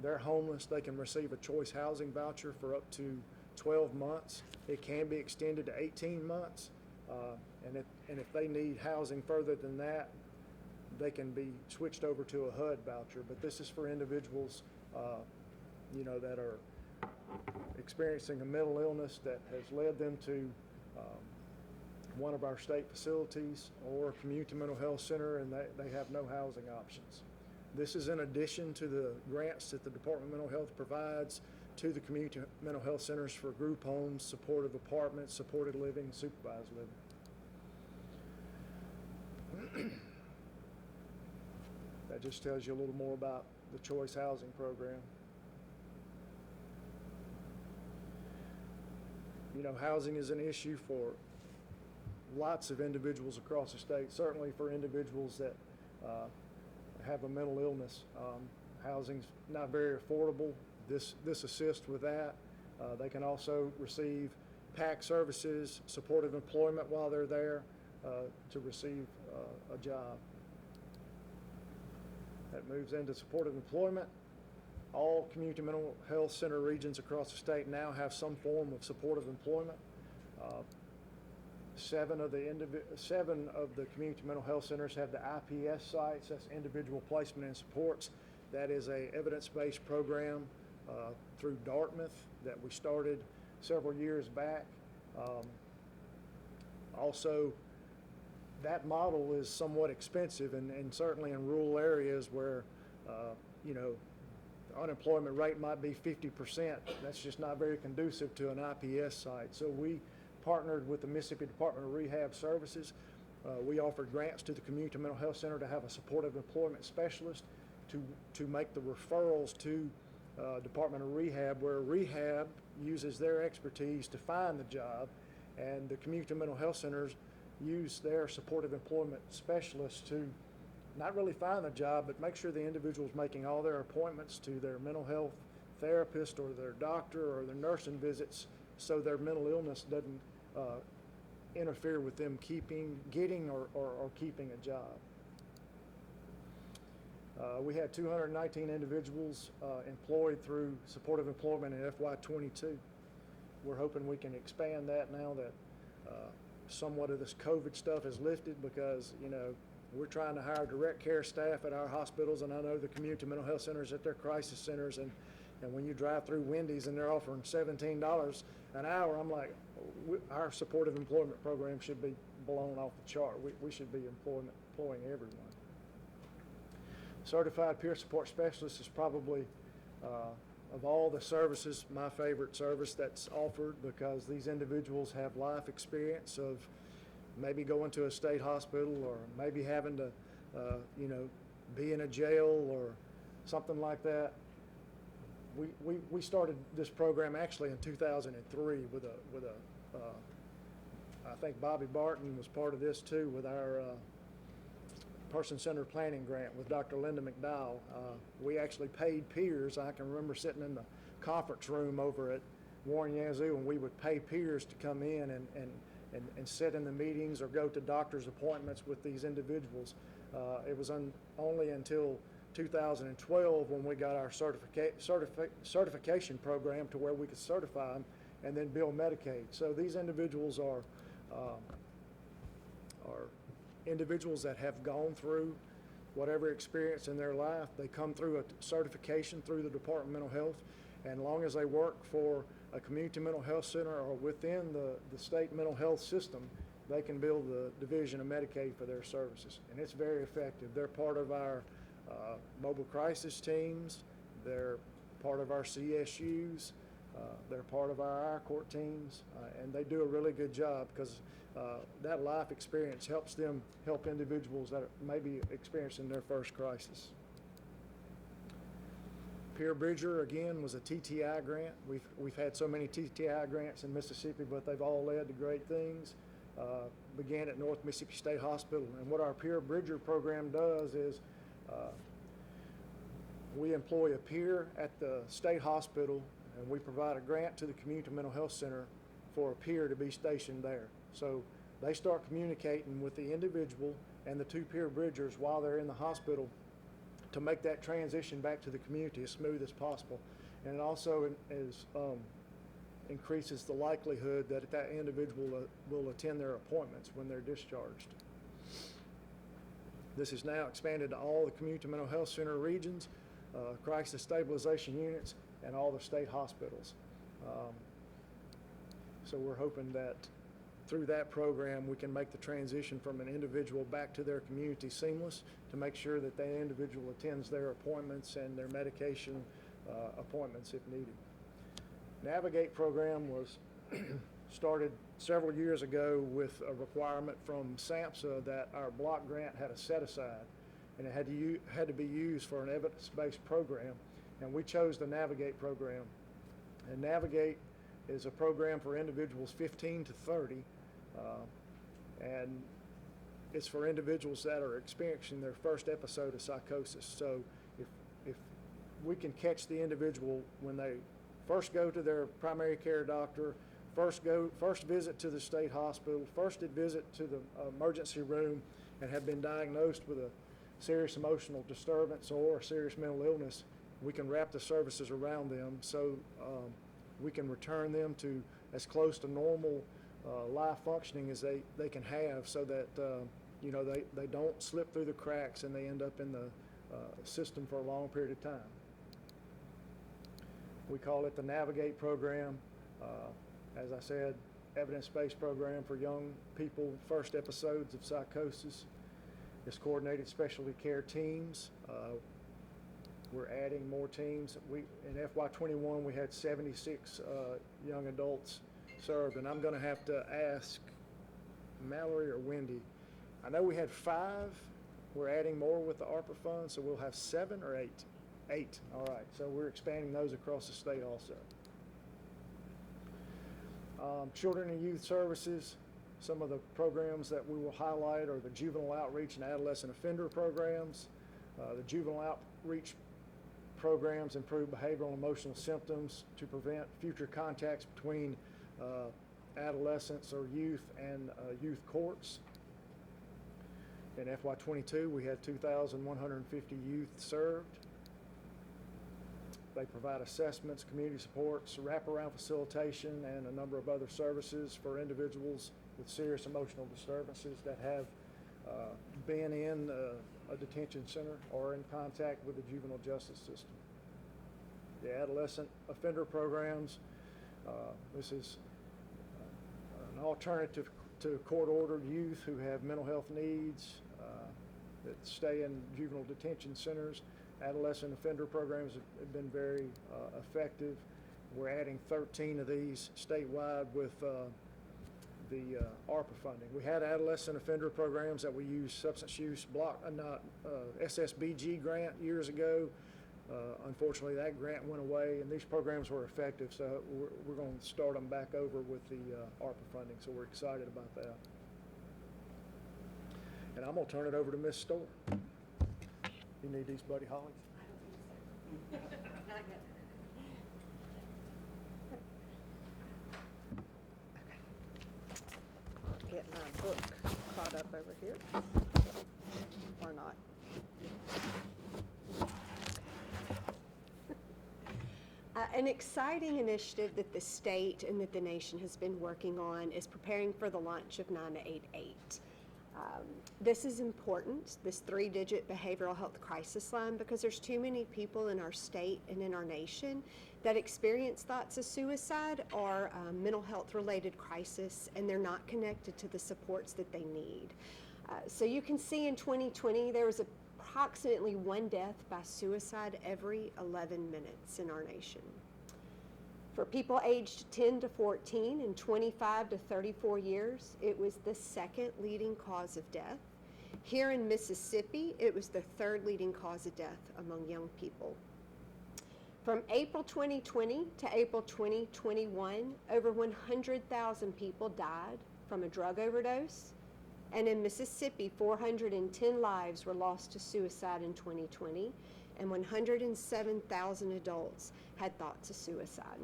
they're homeless, they can receive a choice housing voucher for up to 12 months. It can be extended to 18 months. And if they need housing further than that, they can be switched over to a HUD voucher. But this is for individuals, that are experiencing a mental illness that has led them to one of our state facilities or a community mental health center, and they have no housing options. This is in addition to the grants that the Department of Mental Health provides to the community mental health centers for group homes, supportive apartments, supported living, supervised living. That just tells you a little more about the Choice Housing Program. Housing is an issue for lots of individuals across the state, certainly for individuals that have a mental illness. Housing's not very affordable. This assists with that. They can also receive PAC services, supportive employment while they're there to receive a job. That moves into supportive employment. All community mental health center regions across the state now have some form of supportive employment. 7 of the community mental health centers have the IPS sites, that's individual placement and supports. That is a evidence-based program through Dartmouth that we started several years back. Also, that model is somewhat expensive, and certainly in rural areas where the unemployment rate might be 50%. That's just not very conducive to an IPS site. So we partnered with the Mississippi Department of Rehab Services. We offered grants to the Community Mental Health Center to have a supportive employment specialist to make the referrals to Department of Rehab, where rehab uses their expertise to find the job, and the Community Mental Health Centers use their supportive employment specialists to not really find the job, but make sure the individual's making all their appointments to their mental health therapist or their doctor or their nursing visits, so their mental illness doesn't interfere with them getting or keeping a job. We had 219 individuals employed through supportive employment in FY22. We're hoping we can expand that now that somewhat of this COVID stuff is lifted, because we're trying to hire direct care staff at our hospitals, and I know the community mental health centers at their crisis centers, and when you drive through Wendy's and they're offering $17 an hour, I'm like, our supportive employment program should be blown off the chart. We should be employing everyone. Certified peer support specialist is probably, of all the services, my favorite service that's offered, because these individuals have life experience of maybe going to a state hospital or maybe having to be in a jail or something like that. We started this program actually in 2003 with I think Bobby Barton was part of this too, with our person-centered planning grant with Dr. Linda McDowell. We actually paid peers. I can remember sitting in the conference room over at Warren Yazoo, and we would pay peers to come in and sit in the meetings or go to doctor's appointments with these individuals. It was only until 2012 when we got our certification program to where we could certify them and then bill Medicaid. So these individuals are individuals that have gone through whatever experience in their life. They come through a certification through the Department of Mental Health, and as long as they work for a community mental health center or within the state mental health system, they can bill the Division of Medicaid for their services, and it's very effective. They're part of our mobile crisis teams. They're part of our CSUs. They're part of our court teams, and they do a really good job because that life experience helps them help individuals that may be experiencing their first crisis. Peer Bridger, again, was a TTI grant. We've had so many TTI grants in Mississippi, but they've all led to great things. Began at North Mississippi State Hospital, and what our Peer Bridger program does is we employ a peer at the state hospital, and we provide a grant to the Community Mental Health Center for a peer to be stationed there. So they start communicating with the individual and the two peer bridgers while they're in the hospital to make that transition back to the community as smooth as possible. And it also increases the likelihood that that individual will attend their appointments when they're discharged. This is now expanded to all the Community Mental Health Center regions, crisis stabilization units, and all the state hospitals. So we're hoping that through that program we can make the transition from an individual back to their community seamless, to make sure that that individual attends their appointments and their medication appointments if needed. Navigate program was started several years ago with a requirement from SAMHSA that our block grant had a set aside, and it had to be used for an evidence-based program, and we chose the Navigate program. And Navigate is a program for individuals 15 to 30, and it's for individuals that are experiencing their first episode of psychosis. So if we can catch the individual when they first go to their primary care doctor, first visit to the state hospital, first visit to the emergency room, and have been diagnosed with a serious emotional disturbance or a serious mental illness, we can wrap the services around them so we can return them to as close to normal life functioning as they can have, so that they don't slip through the cracks and they end up in the system for a long period of time. We call it the Navigate program. As I said, evidence-based program for young people, first episodes of psychosis. It's coordinated specialty care teams. We're adding more teams. In FY21, we had 76 young adults served, and I'm going to have to ask Mallory or Wendy. I know we had 5. We're adding more with the ARPA funds, so we'll have 7 or 8. 8. All right. So we're expanding those across the state also. Children and youth services. Some of the programs that we will highlight are the juvenile outreach and adolescent offender programs. The juvenile outreach programs improve behavioral and emotional symptoms to prevent future contacts between adolescents or youth and youth courts. In FY22, we had 2,150 youth served. They provide assessments, community supports, wraparound facilitation, and a number of other services for individuals with serious emotional disturbances that have been in a detention center or in contact with the juvenile justice system. The adolescent offender programs, this is an alternative to court-ordered youth who have mental health needs that stay in juvenile detention centers. Adolescent offender programs have been very effective. We're adding 13 of these statewide with the ARPA funding. We had adolescent offender programs that we used substance use SSBG grant years ago. Unfortunately, that grant went away, and these programs were effective, so we're going to start them back over with the ARPA funding, so we're excited about that. And I'm going to turn it over to Ms. Storr. You need these, Buddy Holly? Get my book caught up over here, or not. An exciting initiative that the state and that the nation has been working on is preparing for the launch of 988. This is important, this 3-digit behavioral health crisis line, because there's too many people in our state and in our nation that experience thoughts of suicide or mental health related crisis, and they're not connected to the supports that they need. So you can see in 2020 there was approximately 1 death by suicide every 11 minutes in our nation. For people aged 10 to 14 and 25 to 34 years, it was the 2nd leading cause of death. Here in Mississippi, it was the 3rd leading cause of death among young people. From April 2020 to April 2021, over 100,000 people died from a drug overdose. And in Mississippi, 410 lives were lost to suicide in 2020, and 107,000 adults had thoughts of suicide.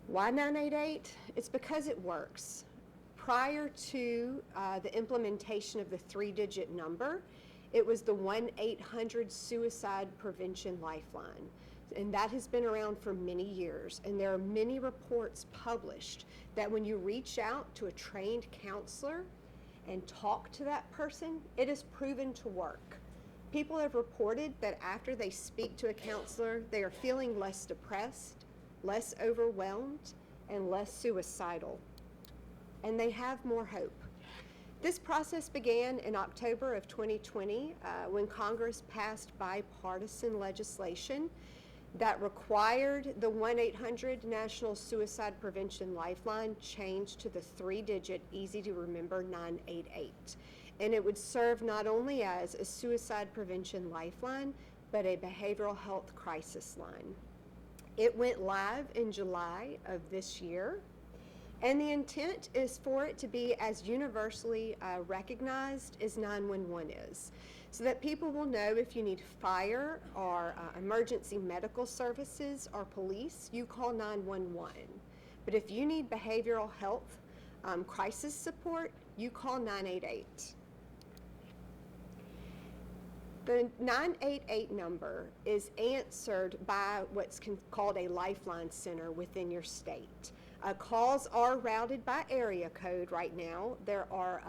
Why 988? It's because it works. Prior to the implementation of the 3-digit number, it was the 1-800 Suicide Prevention Lifeline. And that has been around for many years. And there are many reports published that when you reach out to a trained counselor and talk to that person, it is proven to work. People have reported that after they speak to a counselor, they are feeling less depressed, less overwhelmed, and less suicidal. And they have more hope. This process began in October of 2020 when Congress passed bipartisan legislation that required the 1-800 National Suicide Prevention Lifeline changed to the 3-digit, easy-to-remember 988. And it would serve not only as a suicide prevention lifeline, but a behavioral health crisis line. It went live in July of this year, and the intent is for it to be as universally recognized as 911 is, so that people will know if you need fire or emergency medical services or police, you call 911. But if you need behavioral health crisis support, you call 988. The 988 number is answered by what's called a lifeline center within your state. Calls are routed by area code right now. There are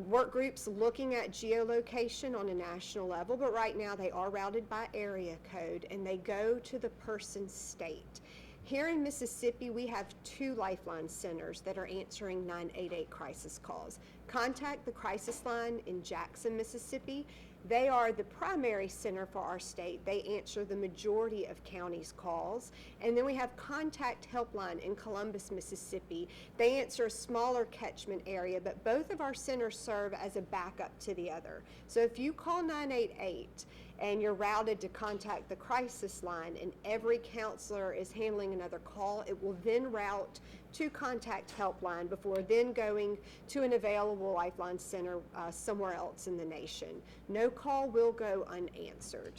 work groups looking at geolocation on a national level, but right now they are routed by area code and they go to the person's state. Here in Mississippi, we have 2 lifeline centers that are answering 988 crisis calls. Contact the crisis line in Jackson, Mississippi. They are the primary center for our state. They answer the majority of counties' calls. And then we have Contact Helpline in Columbus, Mississippi. They answer a smaller catchment area, but both of our centers serve as a backup to the other. So if you call 988 and you're routed to contact the crisis line and every counselor is handling another call, it will then route to Contact Helpline before then going to an available lifeline center somewhere else in the nation. No call will go unanswered.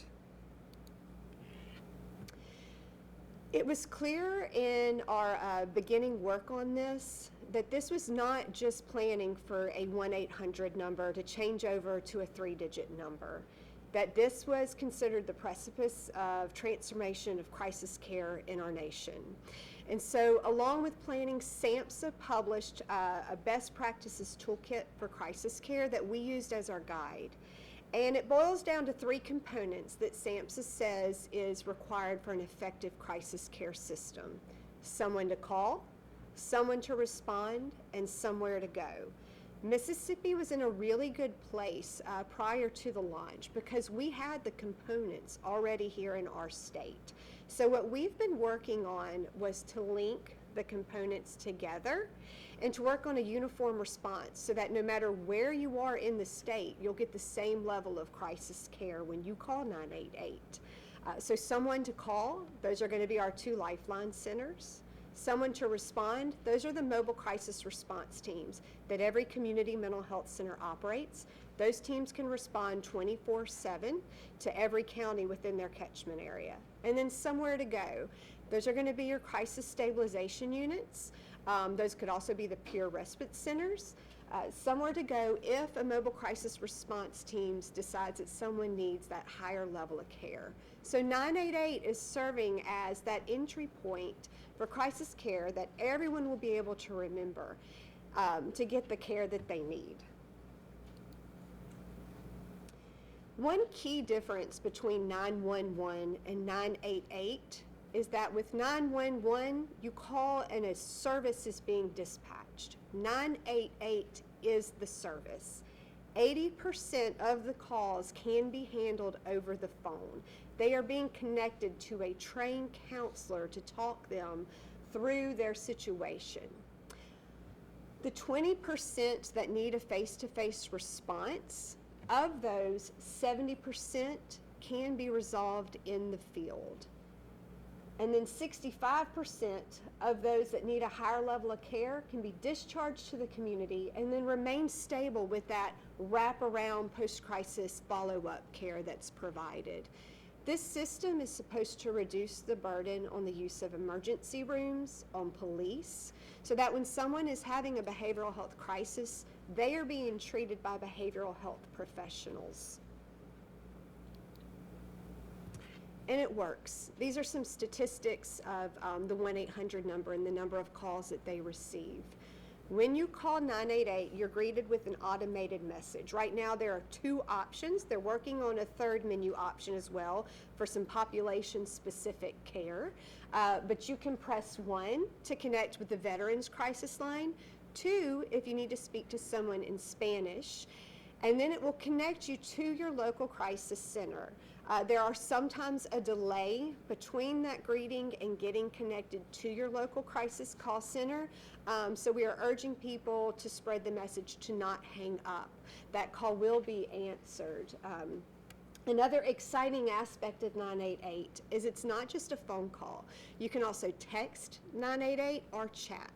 It was clear in our beginning work on this that this was not just planning for a 1-800 number to change over to a 3-digit number, that this was considered the precipice of transformation of crisis care in our nation. And so along with planning, SAMHSA published a best practices toolkit for crisis care that we used as our guide. And it boils down to 3 components that SAMHSA says is required for an effective crisis care system: someone to call, someone to respond, and somewhere to go. Mississippi was in a really good place prior to the launch because we had the components already here in our state. So what we've been working on was to link the components together and to work on a uniform response so that no matter where you are in the state, you'll get the same level of crisis care when you call 988. So someone to call, those are going to be our 2 Lifeline centers. Someone to respond, those are the mobile crisis response teams that every community mental health center operates. Those teams can respond 24/7 to every county within their catchment area. And then somewhere to go, those are going to be your crisis stabilization units. Those could also be the peer respite centers. Somewhere to go if a mobile crisis response team decides that someone needs that higher level of care. So 988 is serving as that entry point for crisis care that everyone will be able to remember to get the care that they need. One key difference between 911 and 988 is that with 911, you call and a service is being dispatched. 988 is the service. 80% of the calls can be handled over the phone. They are being connected to a trained counselor to talk them through their situation. The 20% that need a face-to-face response, of those, 70% can be resolved in the field. And then 65% of those that need a higher level of care can be discharged to the community and then remain stable with that wraparound post-crisis follow-up care that's provided. This system is supposed to reduce the burden on the use of emergency rooms, on police, so that when someone is having a behavioral health crisis, they are being treated by behavioral health professionals. And it works. These are some statistics of the 1-800 number and the number of calls that they receive. When you call 988, you're greeted with an automated message. Right now there are 2 options. They're working on a 3rd menu option as well for some population-specific care. But you can press 1 to connect with the Veterans Crisis Line, 2 if you need to speak to someone in Spanish, and then it will connect you to your local crisis center. There are sometimes a delay between that greeting and getting connected to your local crisis call center. So we are urging people to spread the message to not hang up. That call will be answered. Another exciting aspect of 988 is it's not just a phone call. You can also text 988 or chat.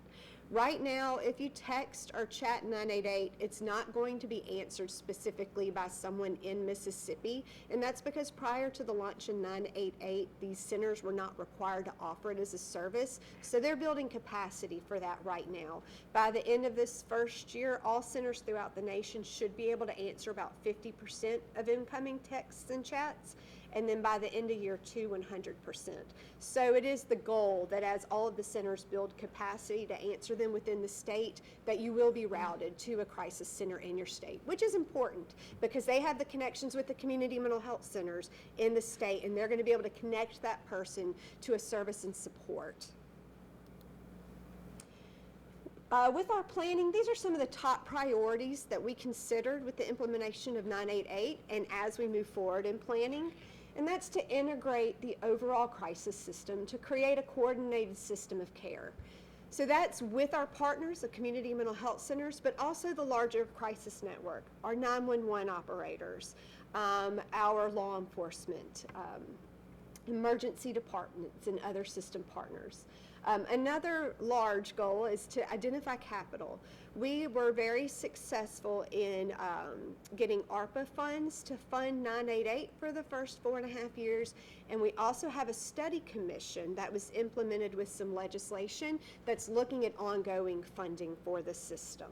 Right now, if you text or chat 988, it's not going to be answered specifically by someone in Mississippi, and that's because prior to the launch of 988, these centers were not required to offer it as a service, so they're building capacity for that right now. By the end of this first year, all centers throughout the nation should be able to answer about 50% of incoming texts and chats, and then by the end of year 2, 100%. So it is the goal that as all of the centers build capacity to answer them within the state, that you will be routed to a crisis center in your state, which is important because they have the connections with the community mental health centers in the state, and they're going to be able to connect that person to a service and support. With our planning, these are some of the top priorities that we considered with the implementation of 988 and as we move forward in planning. And that's to integrate the overall crisis system to create a coordinated system of care. So that's with our partners, the community mental health centers, but also the larger crisis network, our 911 operators, our law enforcement, emergency departments, and other system partners. Another large goal is to identify capital. We were very successful in getting ARPA funds to fund 988 for the first 4.5 years, and we also have a study commission that was implemented with some legislation that's looking at ongoing funding for the system.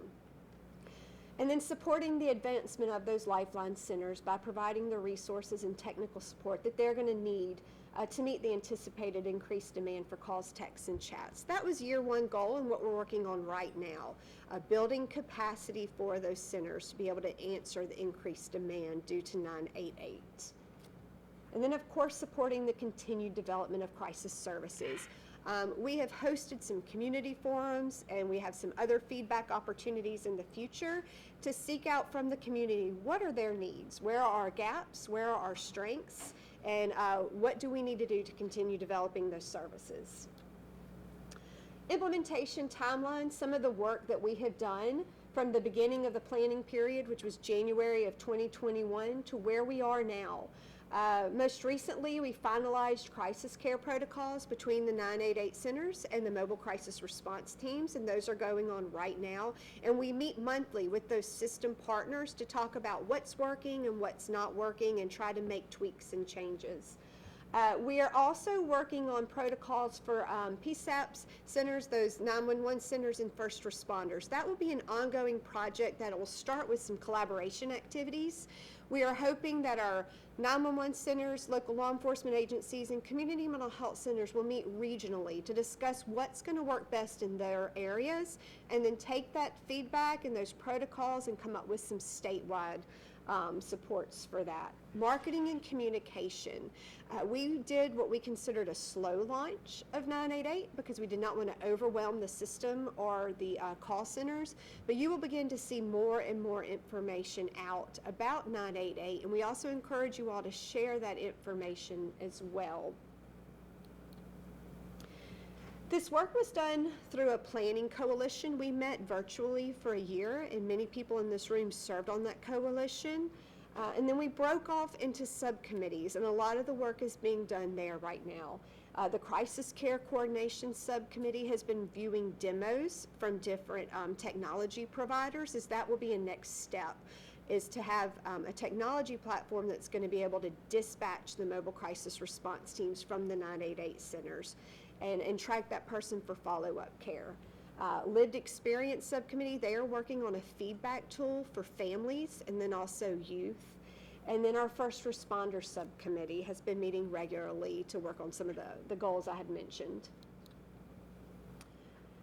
And then supporting the advancement of those Lifeline centers by providing the resources and technical support that they're going to need to meet the anticipated increased demand for calls, texts, and chats. That was year 1 goal and what we're working on right now, building capacity for those centers to be able to answer the increased demand due to 988. And then, of course, supporting the continued development of crisis services. We have hosted some community forums, and we have some other feedback opportunities in the future to seek out from the community, what are their needs? Where are our gaps? Where are our strengths? And what do we need to do to continue developing those services? Implementation timeline, some of the work that we have done from the beginning of the planning period, which was January of 2021, to where we are now. Most recently, we finalized crisis care protocols between the 988 centers and the mobile crisis response teams, and those are going on right now. And we meet monthly with those system partners to talk about what's working and what's not working and try to make tweaks and changes. We are also working on protocols for PSAPs centers, those 911 centers and first responders. That will be an ongoing project that will start with some collaboration activities. We are hoping that our 911 centers, local law enforcement agencies, and community mental health centers will meet regionally to discuss what's going to work best in their areas, and then take that feedback and those protocols and come up with some statewide supports for that. Marketing and communication. We did what we considered a slow launch of 988 because we did not want to overwhelm the system or the call centers, but you will begin to see more and more information out about 988, and we also encourage you all to share that information as well. This work was done through a planning coalition. We met virtually for a year, and many people in this room served on that coalition. And then we broke off into subcommittees, and a lot of the work is being done there right now. The Crisis Care Coordination Subcommittee has been viewing demos from different technology providers, as that will be a next step, is to have a technology platform that's going to be able to dispatch the mobile crisis response teams from the 988 centers and track that person for follow-up care. Lived Experience Subcommittee, they are working on a feedback tool for families and then also youth. And then our First Responder Subcommittee has been meeting regularly to work on some of the goals I had mentioned.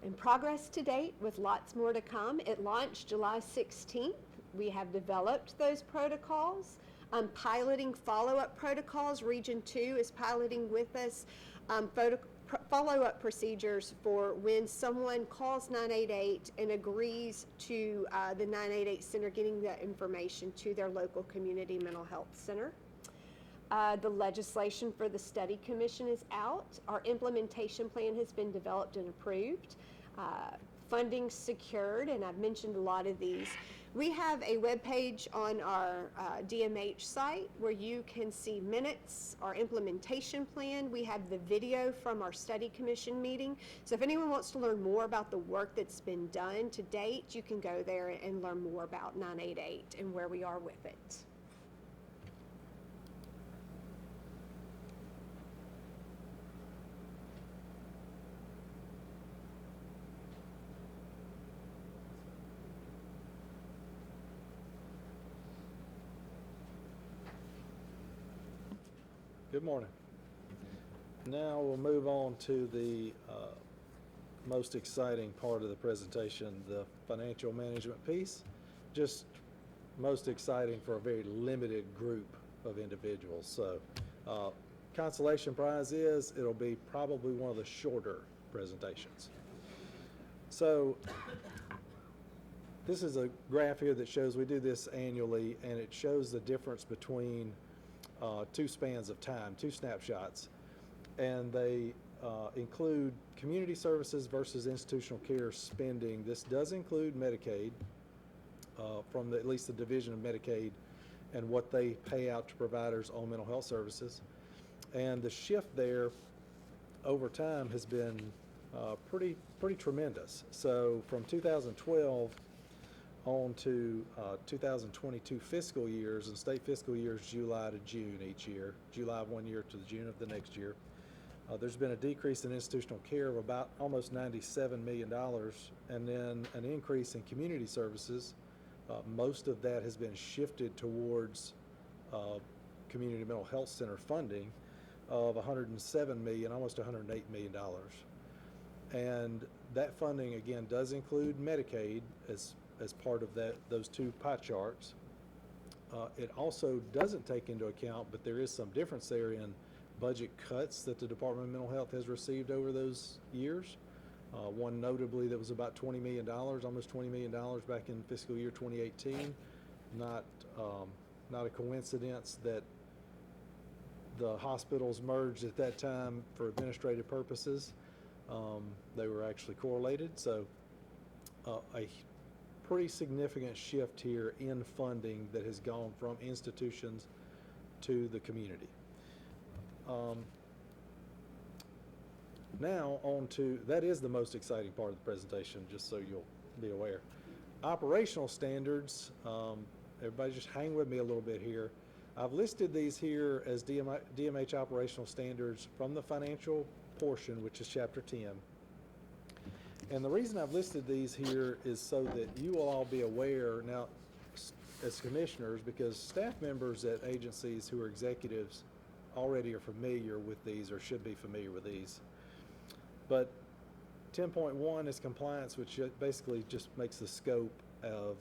And progress to date, with lots more to come. It launched July 16th. We have developed those protocols. Piloting follow-up protocols. Region 2 is piloting with us follow-up procedures for when someone calls 988 and agrees to the 988 center getting that information to their local community mental health center. The legislation for the study commission is out. Our implementation plan has been developed and approved. Funding secured, and I've mentioned a lot of these. We have a webpage on our DMH site where you can see minutes, our implementation plan. We have the video from our study commission meeting. So if anyone wants to learn more about the work that's been done to date, you can go there and learn more about 988 and where we are with it. Good morning. Now we'll move on to the most exciting part of the presentation, the financial management piece. Just most exciting for a very limited group of individuals. So consolation prize is it'll be probably one of the shorter presentations. So this is a graph here that shows we do this annually, and it shows the difference between two spans of time, two snapshots, and they include community services versus institutional care spending. This does include Medicaid from at least the Division of Medicaid and what they pay out to providers on mental health services. And the shift there over time has been pretty tremendous. So from 2012 on to 2022 fiscal years, and state fiscal years July to June each year, July of one year to the June of the next year. There's been a decrease in institutional care of about almost $97 million, and then an increase in community services. Most of that has been shifted towards community mental health center funding of $107 million, almost $108 million. And that funding, again, does include Medicaid as part of those two pie charts. It also doesn't take into account, but there is some difference there in budget cuts that the Department of Mental Health has received over those years. One notably that was about $20 million, almost $20 million back in fiscal year 2018. Not a coincidence that the hospitals merged at that time for administrative purposes. They were actually correlated. So a pretty significant shift here in funding that has gone from institutions to the community. Now on to, that is the most exciting part of the presentation, just so you'll be aware. Operational standards, everybody just hang with me a little bit here. I've listed these here as DMH operational standards from the financial portion, which is Chapter 10. And the reason I've listed these here is so that you will all be aware now as commissioners, because staff members at agencies who are executives already are familiar with these or should be familiar with these. But 10.1 is compliance, which basically just makes the scope of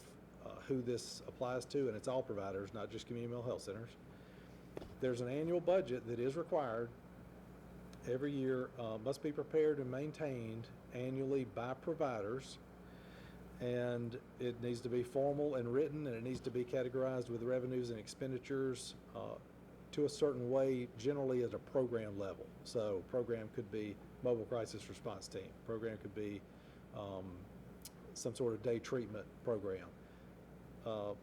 who this applies to, and it's all providers, not just community mental health centers. There's an annual budget that is required every year, must be prepared and maintained annually by providers, and it needs to be formal and written, and it needs to be categorized with revenues and expenditures to a certain way, generally at a program level. So program could be mobile crisis response team. Program could be some sort of day treatment program. I'll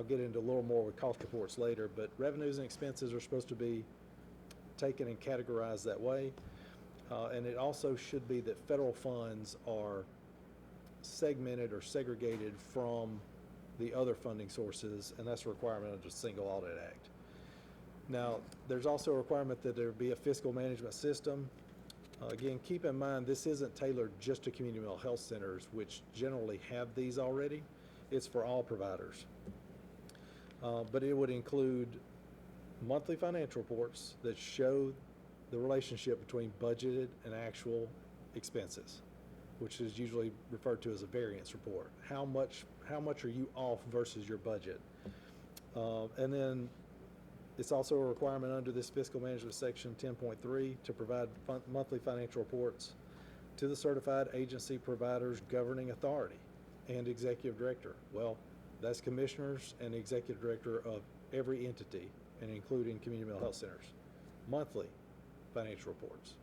get into a little more with cost reports later, but revenues and expenses are supposed to be taken and categorized that way. And it also should be that federal funds are segmented or segregated from the other funding sources, and that's a requirement under the Single Audit Act. Now, there's also a requirement that there be a fiscal management system. Again, keep in mind, this isn't tailored just to community mental health centers, which generally have these already. It's for all providers. But it would include monthly financial reports that show the relationship between budgeted and actual expenses, which is usually referred to as a variance report. How much are you off versus your budget? And then it's also a requirement under this fiscal management section 10.3 to provide monthly financial reports to the certified agency provider's governing authority and executive director. Well, that's commissioners and the executive director of every entity, and including community mental health centers. Monthly financial reports.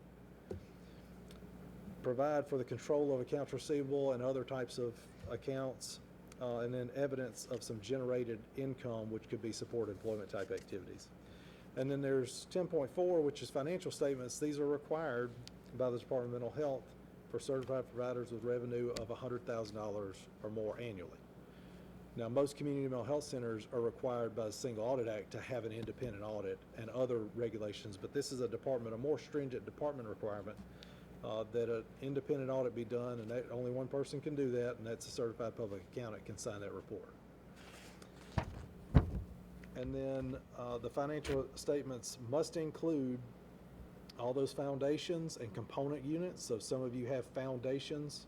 Provide for the control of accounts receivable and other types of accounts, and then evidence of some generated income, which could be support employment type activities. And then there's 10.4, which is financial statements. These are required by the Department of Mental Health for certified providers with revenue of $100,000 or more annually. Now, most community mental health centers are required by the Single Audit Act to have an independent audit and other regulations, but this is a more stringent department requirement that an independent audit be done, and that only one person can do that, and that's a certified public accountant can sign that report. And then the financial statements must include all those foundations and component units. So some of you have foundations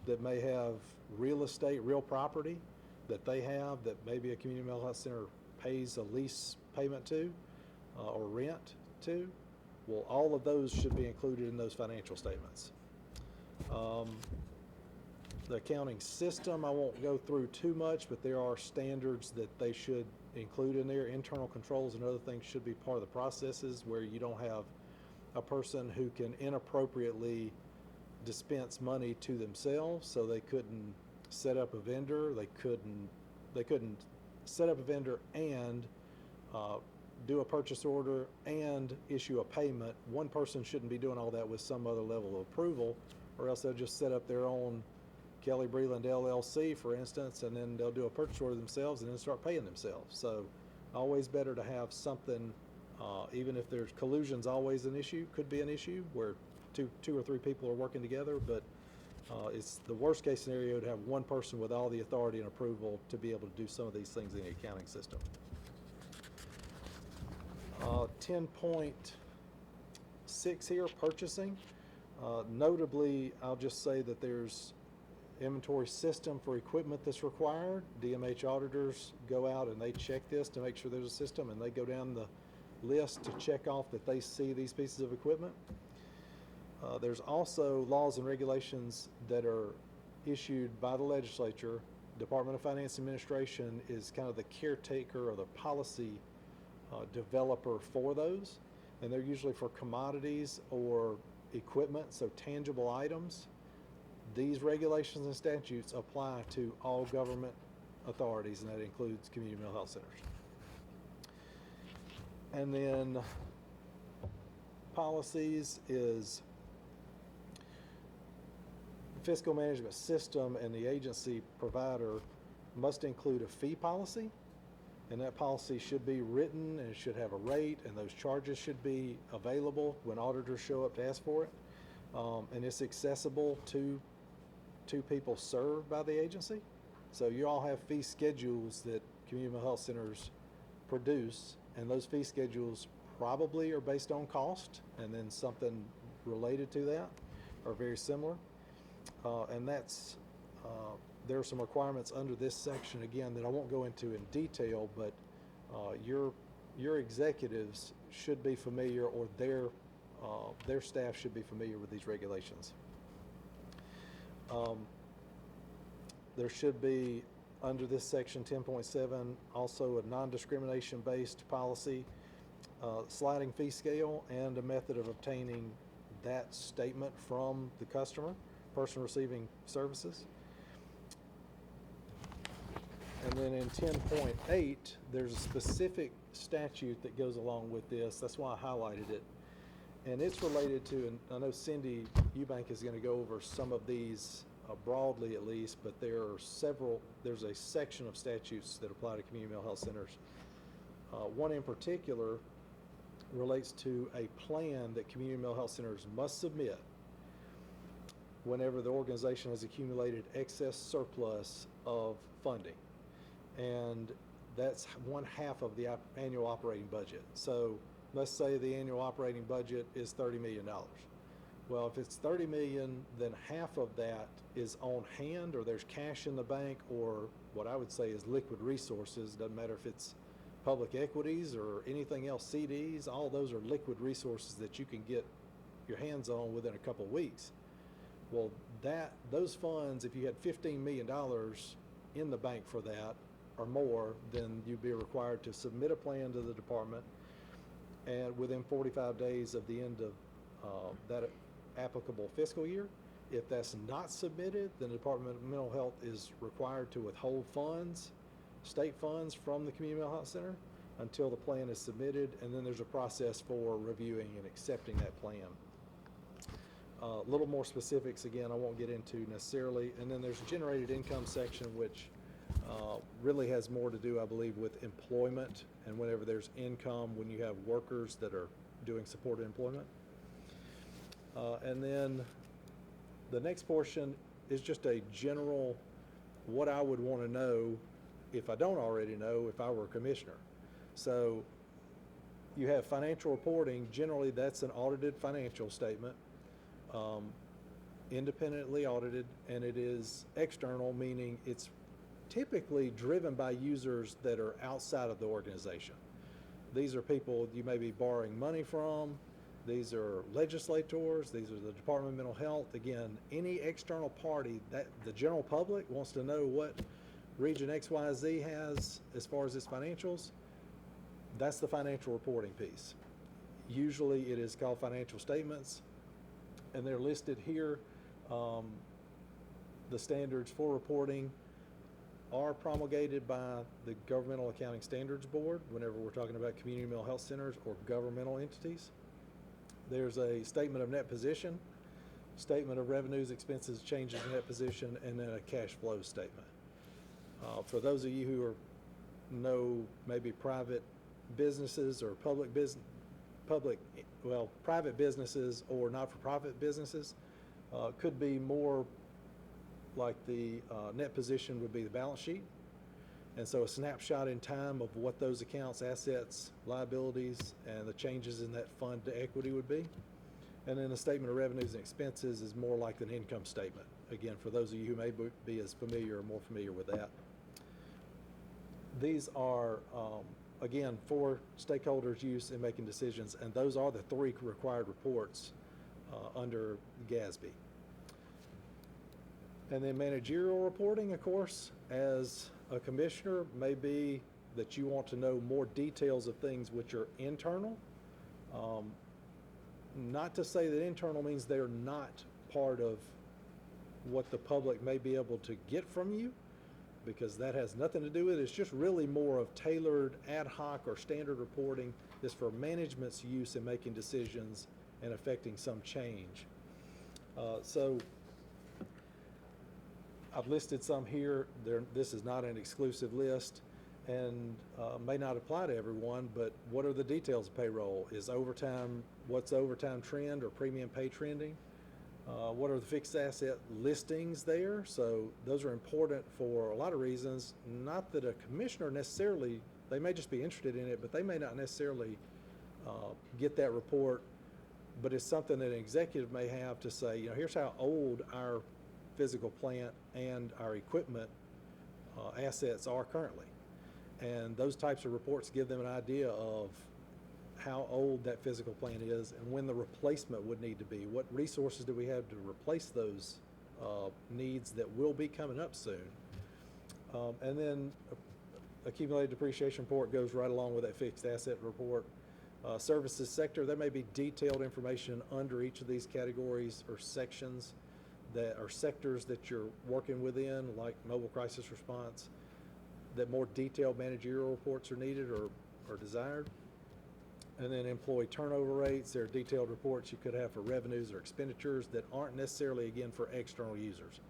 that may have real estate, real property that they have that maybe a community mental health center pays a lease payment to or rent to. Well, all of those should be included in those financial statements. The accounting system, I won't go through too much, but there are standards that they should include in there. Internal controls and other things should be part of the processes where you don't have a person who can inappropriately dispense money to themselves, so they couldn't set up a vendor, they couldn't set up a vendor and do a purchase order and issue a payment. One person shouldn't be doing all that with some other level of approval, or else they'll just set up their own Kelly Breland LLC, for instance, and then they'll do a purchase order themselves and then start paying themselves. So always better to have something, even if there's collusion's always an issue, could be an issue where two or three people are working together, but it's the worst case scenario to have one person with all the authority and approval to be able to do some of these things in the accounting system. 10.6 here, purchasing. Notably, I'll just say that there's inventory system for equipment that's required. DMH auditors go out and they check this to make sure there's a system, and they go down list to check off that they see these pieces of equipment. There's also laws and regulations that are issued by the legislature. Department of Finance Administration is kind of the caretaker or the policy developer for those, and they're usually for commodities or equipment, so tangible items. These regulations and statutes apply to all government authorities, and that includes community mental health centers. And then policies is fiscal management system, and the agency provider must include a fee policy, and that policy should be written and it should have a rate, and those charges should be available when auditors show up to ask for it. And it's accessible to people served by the agency. So you all have fee schedules that community mental health centers produce, and those fee schedules probably are based on cost and then something related to that or very similar. And that's, there are some requirements under this section, again, that I won't go into in detail, but your executives should be familiar, or their staff should be familiar with these regulations. There should be, under this section 10.7, also a non-discrimination based policy, sliding fee scale, and a method of obtaining that statement from the customer, person receiving services. And then in 10.8, there's a specific statute that goes along with this. That's why I highlighted it. And it's related to, and I know Cindy Eubank is going to go over some of these broadly at least, but there's a section of statutes that apply to community mental health centers. One in particular relates to a plan that community mental health centers must submit whenever the organization has accumulated excess surplus of funding. And that's 1/2 of the annual operating budget. So let's say the annual operating budget is $30 million. Well, if it's $30 million, then half of that is on hand, or there's cash in the bank, or what I would say is liquid resources. Doesn't matter if it's public equities or anything else, CDs, all those are liquid resources that you can get your hands on within a couple of weeks. Well, those funds, if you had $15 million in the bank for that or more, then you'd be required to submit a plan to the department, and within 45 days of the end of that applicable fiscal year. If that's not submitted, then the Department of Mental Health is required to withhold funds, state funds, from the community mental health center until the plan is submitted, and then there's a process for reviewing and accepting that plan. A little more specifics, again, I won't get into necessarily. And then there's a generated income section, which really has more to do, I believe, with employment, and whenever there's income when you have workers that are doing supported employment. And then the next portion is just a general, what I would want to know if I don't already know if I were a commissioner. So you have financial reporting. Generally, that's an audited financial statement, independently audited, and it is external, meaning it's typically driven by users that are outside of the organization. These are people you may be borrowing money from. These are legislators. These are the Department of Mental Health. Again, any external party that the general public wants to know what Region XYZ has as far as its financials, that's the financial reporting piece. Usually it is called financial statements, and they're listed here. The standards for reporting are promulgated by the Governmental Accounting Standards Board whenever we're talking about community mental health centers or governmental entities. There's a statement of net position, statement of revenues, expenses, changes in net position, and then a cash flow statement. For those of you who know maybe private businesses or private businesses or not-for-profit businesses, could be more like the net position would be the balance sheet. And so a snapshot in time of what those accounts, assets, liabilities, and the changes in that fund to equity would be. And then a statement of revenues and expenses is more like an income statement. Again, for those of you who may be as familiar or more familiar with that. These are again, for stakeholders' use in making decisions, and those are the 3 required reports under GASB. And then managerial reporting, of course, as a commissioner, may be that you want to know more details of things which are internal. Not to say that internal means they're not part of what the public may be able to get from you, because that has nothing to do with it. It's just really more of tailored ad hoc or standard reporting that's for management's use in making decisions and affecting some change. So I've listed some here. This is not an exclusive list and may not apply to everyone, but what are the details of payroll? Is overtime, what's overtime trend or premium pay trending? What are the fixed asset listings there? So those are important for a lot of reasons. Not that a commissioner necessarily, they may just be interested in it, but they may not necessarily get that report. But it's something that an executive may have to say, you know, here's how old our physical plant and our equipment assets are currently. And those types of reports give them an idea of how old that physical plant is and when the replacement would need to be. What resources do we have to replace those needs that will be coming up soon? And then accumulated depreciation report goes right along with that fixed asset report. Services sector, there may be detailed information under each of these categories or sections that are sectors that you're working within, like mobile crisis response, that more detailed managerial reports are needed or desired. And then employee turnover rates, there are detailed reports you could have for revenues or expenditures that aren't necessarily, again, for external users,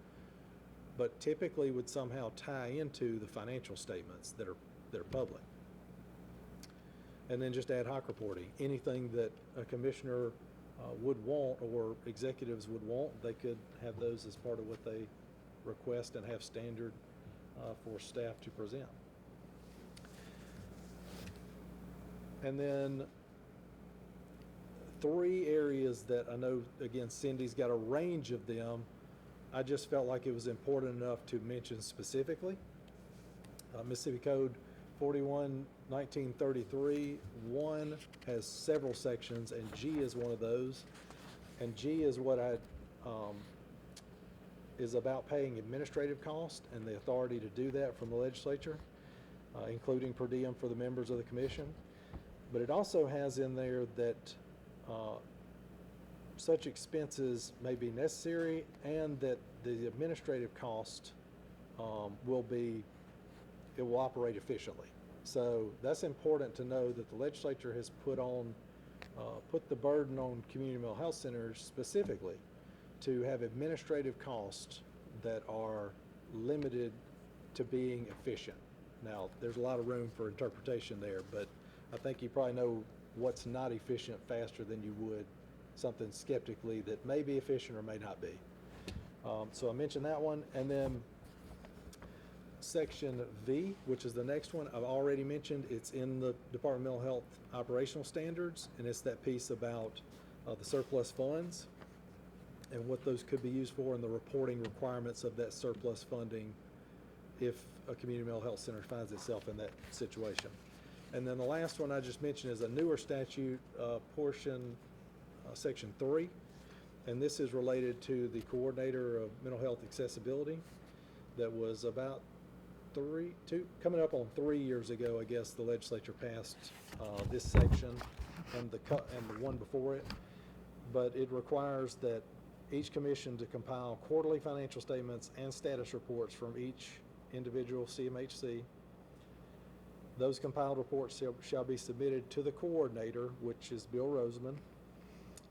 but typically would somehow tie into the financial statements that are public. And then just ad hoc reporting, anything that a commissioner would want or executives would want, they could have those as part of what they request and have standard for staff to present. And then 3 areas that I know, again, Cindy's got a range of them. I just felt like it was important enough to mention specifically. Mississippi Code 41-1933, 1 has several sections, and G is one of those. And G is what is about paying administrative costs and the authority to do that from the legislature, including per diem for the members of the commission. But it also has in there that such expenses may be necessary and that the administrative cost will operate efficiently. So that's important to know that the legislature has put the burden on community mental health centers specifically to have administrative costs that are limited to being efficient. Now, there's a lot of room for interpretation there, but I think you probably know what's not efficient faster than you would something skeptically that may be efficient or may not be. So I mentioned that one. And then Section V, which is the next one, I've already mentioned. It's in the Department of Mental Health operational standards, and it's that piece about the surplus funds and what those could be used for and the reporting requirements of that surplus funding if a community mental health center finds itself in that situation. And then the last one I just mentioned is a newer statute portion, Section 3, and this is related to the coordinator of mental health accessibility that was about coming up on 3 years ago, I guess, the legislature passed this section and the one before it. But it requires that each commission to compile quarterly financial statements and status reports from each individual CMHC. Those compiled reports shall be submitted to the coordinator, which is Bill Roseman,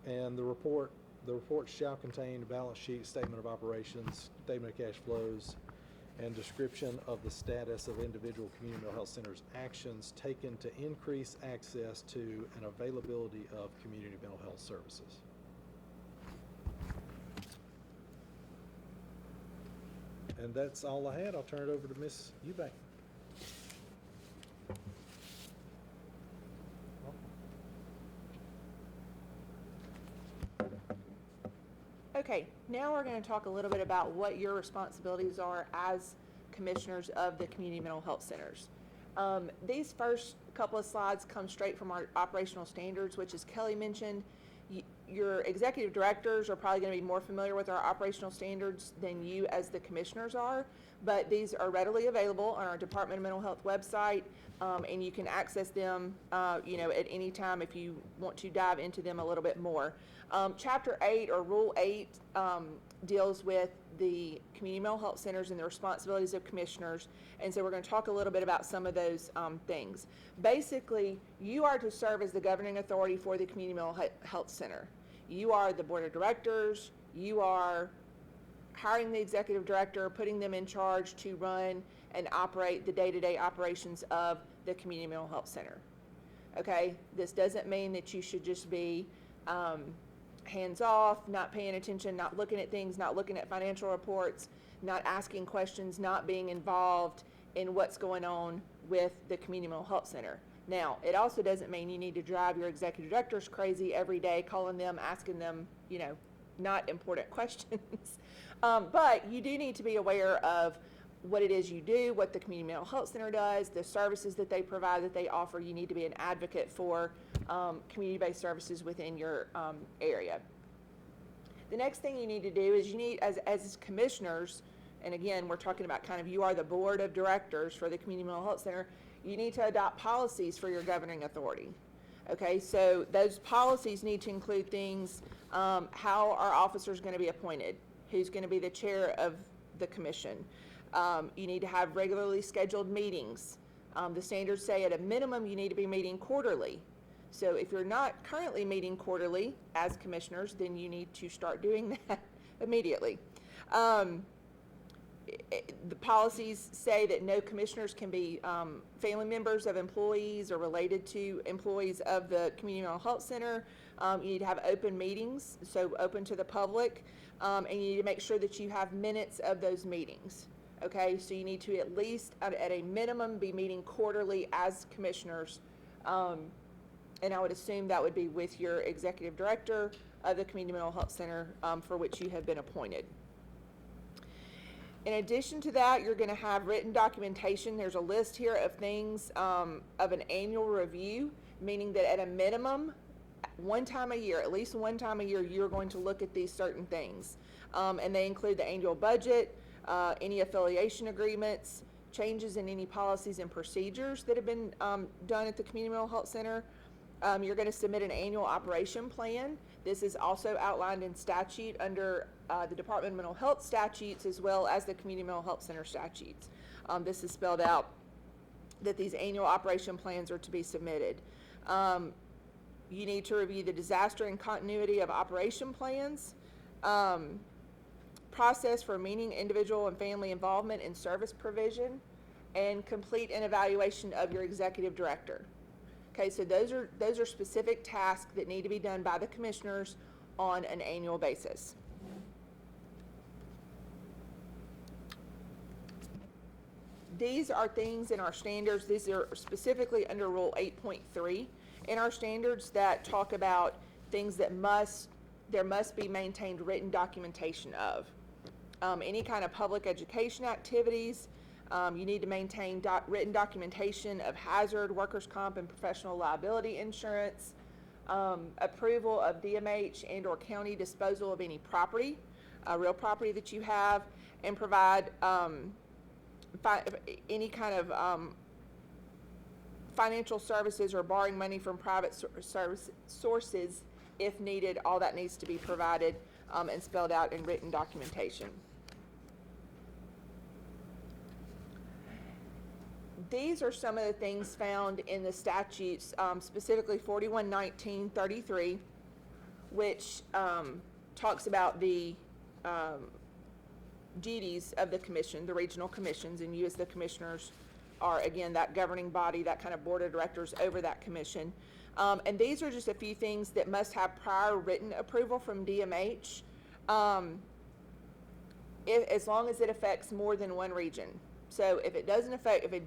and the report shall contain a balance sheet, statement of operations, statement of cash flows, and description of the status of individual community mental health centers' actions taken to increase access to and availability of community mental health services. And that's all I had. I'll turn it over to Ms. Eubank. Okay, now we're going to talk a little bit about what your responsibilities are as commissioners of the community mental health centers. These first a couple of slides come straight from our operational standards, which, as Kelly mentioned, your executive directors are probably going to be more familiar with our operational standards than you as the commissioners are, but these are readily available on our Department of Mental Health website, and you can access them, at any time if you want to dive into them a little bit more. Chapter 8 or Rule 8 deals with the community mental health centers and the responsibilities of commissioners, and so we're going to talk a little bit about some of those things. Basically, you are to serve as the governing authority for the community mental health center. You are the board of directors. You are hiring the executive director, putting them in charge to run and operate the day-to-day operations of the community mental health center. Okay, this doesn't mean that you should just be hands off, not paying attention, not looking at things, not looking at financial reports, not asking questions, not being involved in what's going on with the community mental health center. Now, it also doesn't mean you need to drive your executive directors crazy every day, calling them, asking them, not important questions. But you do need to be aware of what it is you do, what the community mental health center does, the services that they provide, that they offer. You need to be an advocate for community-based services within your area. The next thing you need to do is you need, as commissioners, and again, we're talking about kind of you are the board of directors for the community mental health center, you need to adopt policies for your governing authority. Okay, so those policies need to include things, how our officers going to be appointed, who's going to be the chair of the commission. You need to have regularly scheduled meetings. The standards say at a minimum you need to be meeting quarterly. So if you're not currently meeting quarterly as commissioners, then you need to start doing that immediately. The policies say that no commissioners can be family members of employees or related to employees of the community mental health center. You need to have open meetings, so open to the public, and you need to make sure that you have minutes of those meetings. Okay, so you need to at least, at a minimum, be meeting quarterly as commissioners, and I would assume that would be with your executive director of the community mental health center for which you have been appointed. In addition to that, you're going to have written documentation. There's a list here of things of an annual review, meaning that at a minimum, one time a year, at least one time a year, you're going to look at these certain things. And they include the annual budget, any affiliation agreements, changes in any policies and procedures that have been done at the community mental health center. You're going to submit an annual operation plan. This is also outlined in statute under the Department of Mental Health statutes as well as the Community Mental Health Center statutes. This is spelled out that these annual operation plans are to be submitted. You need to review the disaster and continuity of operation plans, process for meeting individual and family involvement in service provision, and complete an evaluation of your executive director. Okay, so those are specific tasks that need to be done by the commissioners on an annual basis. These are things in our standards. These are specifically under Rule 8.3 in our standards that talk about things that there must be maintained written documentation of. Any kind of public education activities, you need to maintain written documentation of hazard, workers' comp, and professional liability insurance, approval of DMH and or county disposal of any property, real property that you have, and provide any kind of financial services or borrowing money from private sources if needed. All that needs to be provided and spelled out in written documentation. These are some of the things found in the statutes, specifically 411933, which talks about the duties of the commission, the regional commissions, and you as the commissioners are, again, that governing body, that kind of board of directors over that commission. And these are just a few things that must have prior written approval from DMH, as long as it affects more than one region. So if it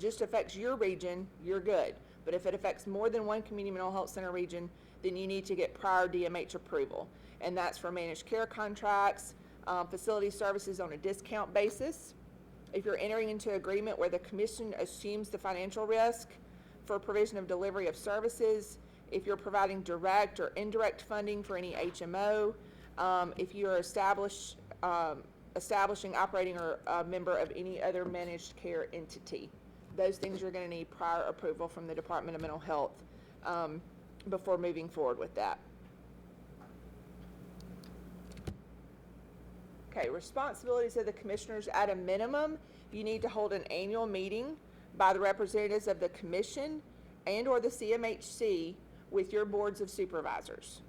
just affects your region, you're good. But if it affects more than one community mental health center region, then you need to get prior DMH approval. And that's for managed care contracts, facility services on a discount basis. If you're entering into agreement where the commission assumes the financial risk, for provision of delivery of services, if you're providing direct or indirect funding for any HMO, if you're establishing, operating, or a member of any other managed care entity. Those things you're going to need prior approval from the Department of Mental Health before moving forward with that. Okay, responsibilities of the commissioners. At a minimum, you need to hold an annual meeting by the representatives of the commission and or the CMHC with your boards of supervisors.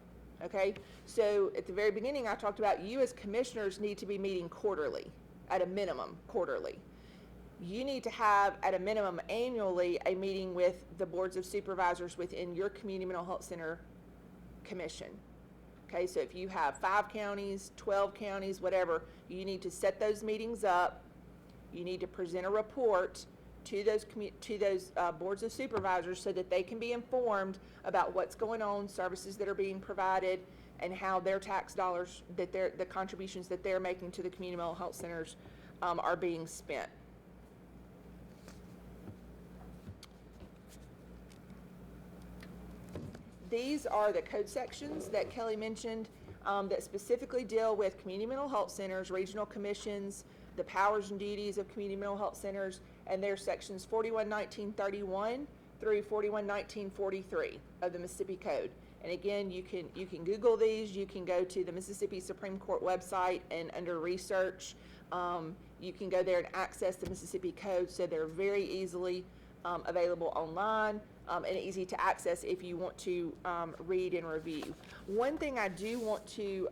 Okay, so at the very beginning, I talked about you as commissioners need to be meeting quarterly, at a minimum quarterly. You need to have, at a minimum annually, a meeting with the boards of supervisors within your community mental health center commission. Okay, so if you have 5 counties, 12 counties, whatever, you need to set those meetings up. You need to present a report to those boards of supervisors so that they can be informed about what's going on, services that are being provided, and how their tax dollars, the contributions that they're making to the community mental health centers are being spent. These are the code sections that Kelly mentioned that specifically deal with community mental health centers, regional commissions, the powers and duties of community mental health centers, and their sections 411931 through 411943 of the Mississippi Code. And again, you can Google these. You can go to the Mississippi Supreme Court website, and under research, you can go there and access the Mississippi Code. So they're very easily available online and easy to access if you want to read and review. One thing I do want to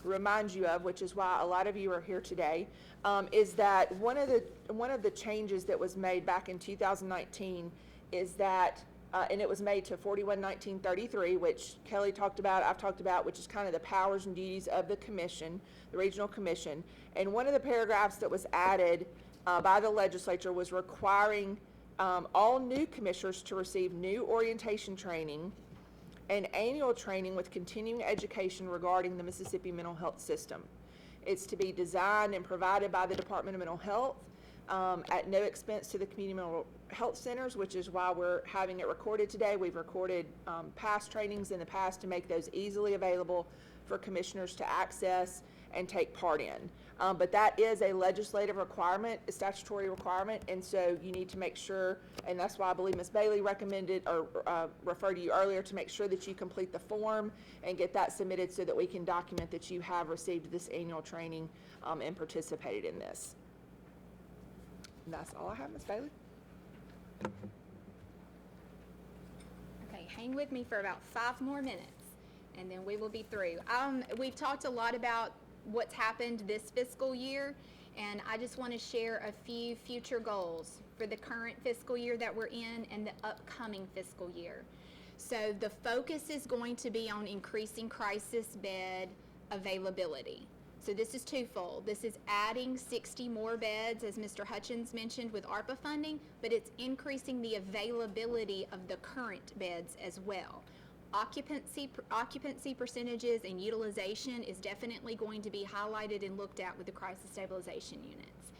remind you of, which is why a lot of you are here today, is that one of the changes that was made back in 2019 is that, and it was made to 411933, which Kelly talked about, I've talked about, which is kind of the powers and duties of the commission, the regional commission. And one of the paragraphs that was added by the legislature was requiring all new commissioners to receive new orientation training and annual training with continuing education regarding the Mississippi mental health system. It's to be designed and provided by the Department of Mental Health at no expense to the community mental health centers, which is why we're having it recorded today. We've recorded past trainings in the past to make those easily available for commissioners to access and take part in. But that is a legislative requirement, a statutory requirement, and so you need to make sure, and that's why I believe Ms. Bailey recommended or referred to you earlier to make sure that you complete the form and get that submitted so that we can document that you have received this annual training and participated in this. And that's all I have, Ms. Bailey. Okay, hang with me for about 5 more minutes, and then we will be through. We've talked a lot about what's happened this fiscal year, and I just want to share a few future goals for the current fiscal year that we're in and the upcoming fiscal year. So the focus is going to be on increasing crisis bed availability. So this is twofold. This is adding 60 more beds, as Mr. Hutchins mentioned, with ARPA funding, but it's increasing the availability of the current beds as well. Occupancy percentages and utilization is definitely going to be highlighted and looked at with the crisis stabilization units.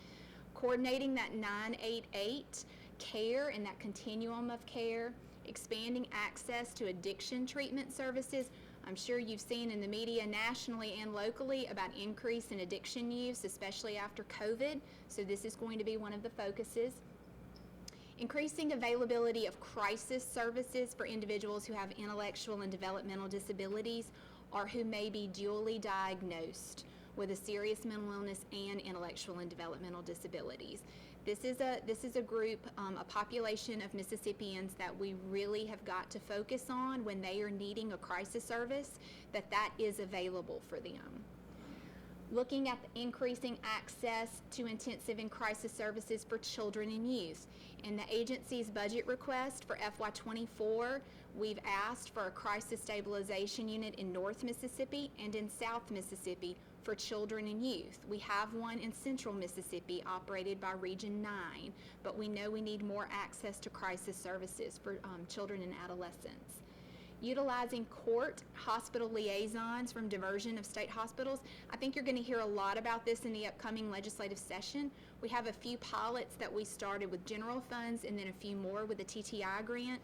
Coordinating that 988 care and that continuum of care, expanding access to addiction treatment services. I'm sure you've seen in the media nationally and locally about increase in addiction use, especially after COVID. So this is going to be one of the focuses. Increasing availability of crisis services for individuals who have intellectual and developmental disabilities or who may be dually diagnosed with a serious mental illness and intellectual and developmental disabilities. This is a group, a population of Mississippians that we really have got to focus on when they are needing a crisis service, that is available for them. Looking at the increasing access to intensive and crisis services for children and youth. In the agency's budget request for FY24, we've asked for a crisis stabilization unit in North Mississippi and in South Mississippi for children and youth. We have one in Central Mississippi operated by Region 9, but we know we need more access to crisis services for children and adolescents. utilizing court hospital liaisons from diversion of state hospitals. I think you're going to hear a lot about this in the upcoming legislative session. We have a few pilots that we started with general funds and then a few more with the TTI grant.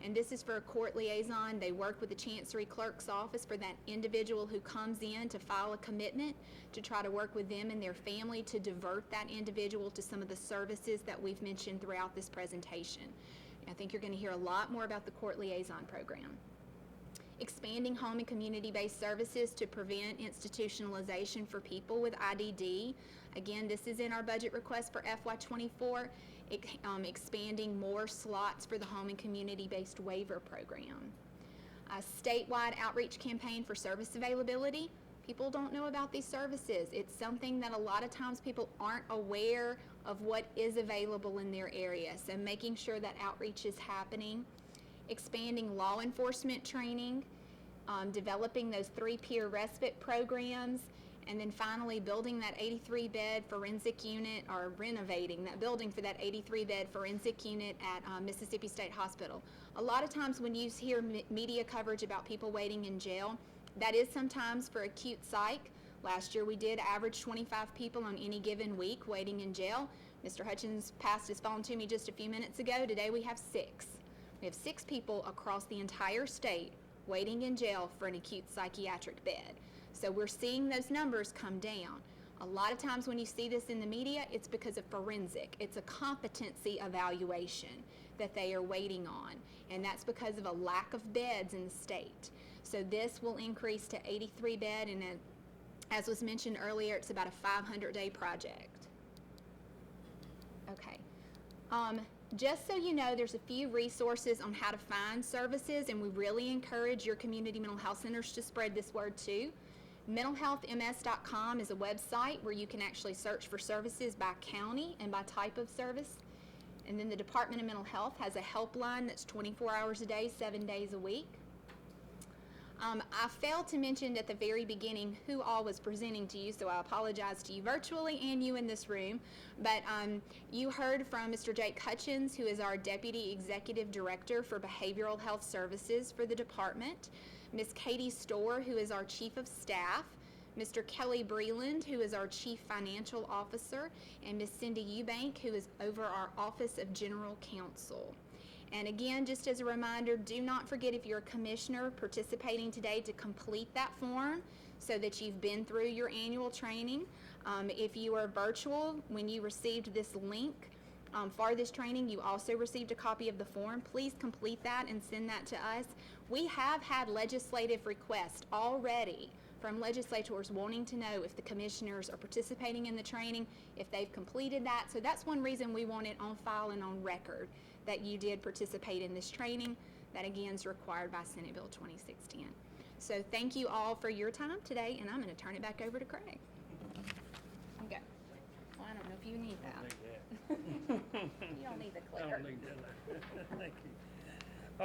And this is for a court liaison. They work with the Chancery Clerk's office for that individual who comes in to file a commitment, to try to work with them and their family to divert that individual to some of the services that we've mentioned throughout this presentation. I think you're going to hear a lot more about the court liaison program. Expanding home and community-based services to prevent institutionalization for people with IDD. Again, this is in our budget request for FY24, expanding more slots for the home and community-based waiver program. A statewide outreach campaign for service availability. People don't know about these services. It's something that a lot of times people aren't aware of what is available in their area. So making sure that outreach is happening. Expanding law enforcement training, developing those 3-peer respite programs, and then finally building that 83-bed forensic unit, or renovating that building for that 83-bed forensic unit at Mississippi State Hospital. A lot of times when you hear media coverage about people waiting in jail, that is sometimes for acute psych. Last year we did average 25 people on any given week waiting in jail. Mr. Hutchins passed his phone to me just a few minutes ago. Today we have 6. We have 6 people across the entire state waiting in jail for an acute psychiatric bed. So we're seeing those numbers come down. A lot of times when you see this in the media, it's because of forensic. It's a competency evaluation that they are waiting on, and that's because of a lack of beds in the state. So this will increase to 83 bed, and as was mentioned earlier, it's about a 500-day project. Okay. Just so you know, there's a few resources on how to find services, and we really encourage your community mental health centers to spread this word too. Mentalhealthms.com is a website where you can actually search for services by county and by type of service. And then the Department of Mental Health has a helpline that's 24 hours a day, 7 days a week. I failed to mention at the very beginning who all was presenting to you, so I apologize to you virtually and you in this room. But you heard from Mr. Jake Hutchins, who is our Deputy Executive Director for Behavioral Health Services for the department, Ms. Katie Storr, who is our Chief of Staff, Mr. Kelly Breland, who is our Chief Financial Officer, and Ms. Cindy Eubank, who is over our Office of General Counsel. And again, just as a reminder, do not forget, if you're a commissioner participating today, to complete that form so that you've been through your annual training. If you are virtual, when you received this link for this training, you also received a copy of the form. Please complete that and send that to us. We have had legislative requests already from legislators wanting to know if the commissioners are participating in the training, if they've completed that. So that's one reason we want it on file and on record that you did participate in this training. That again is required by Senate Bill 2610. So thank you all for your time today, and I'm going to turn it back over to Craig. Okay. Well, I don't know if you need that. I don't need that. You don't need the I clicker. don't need that. Thank you.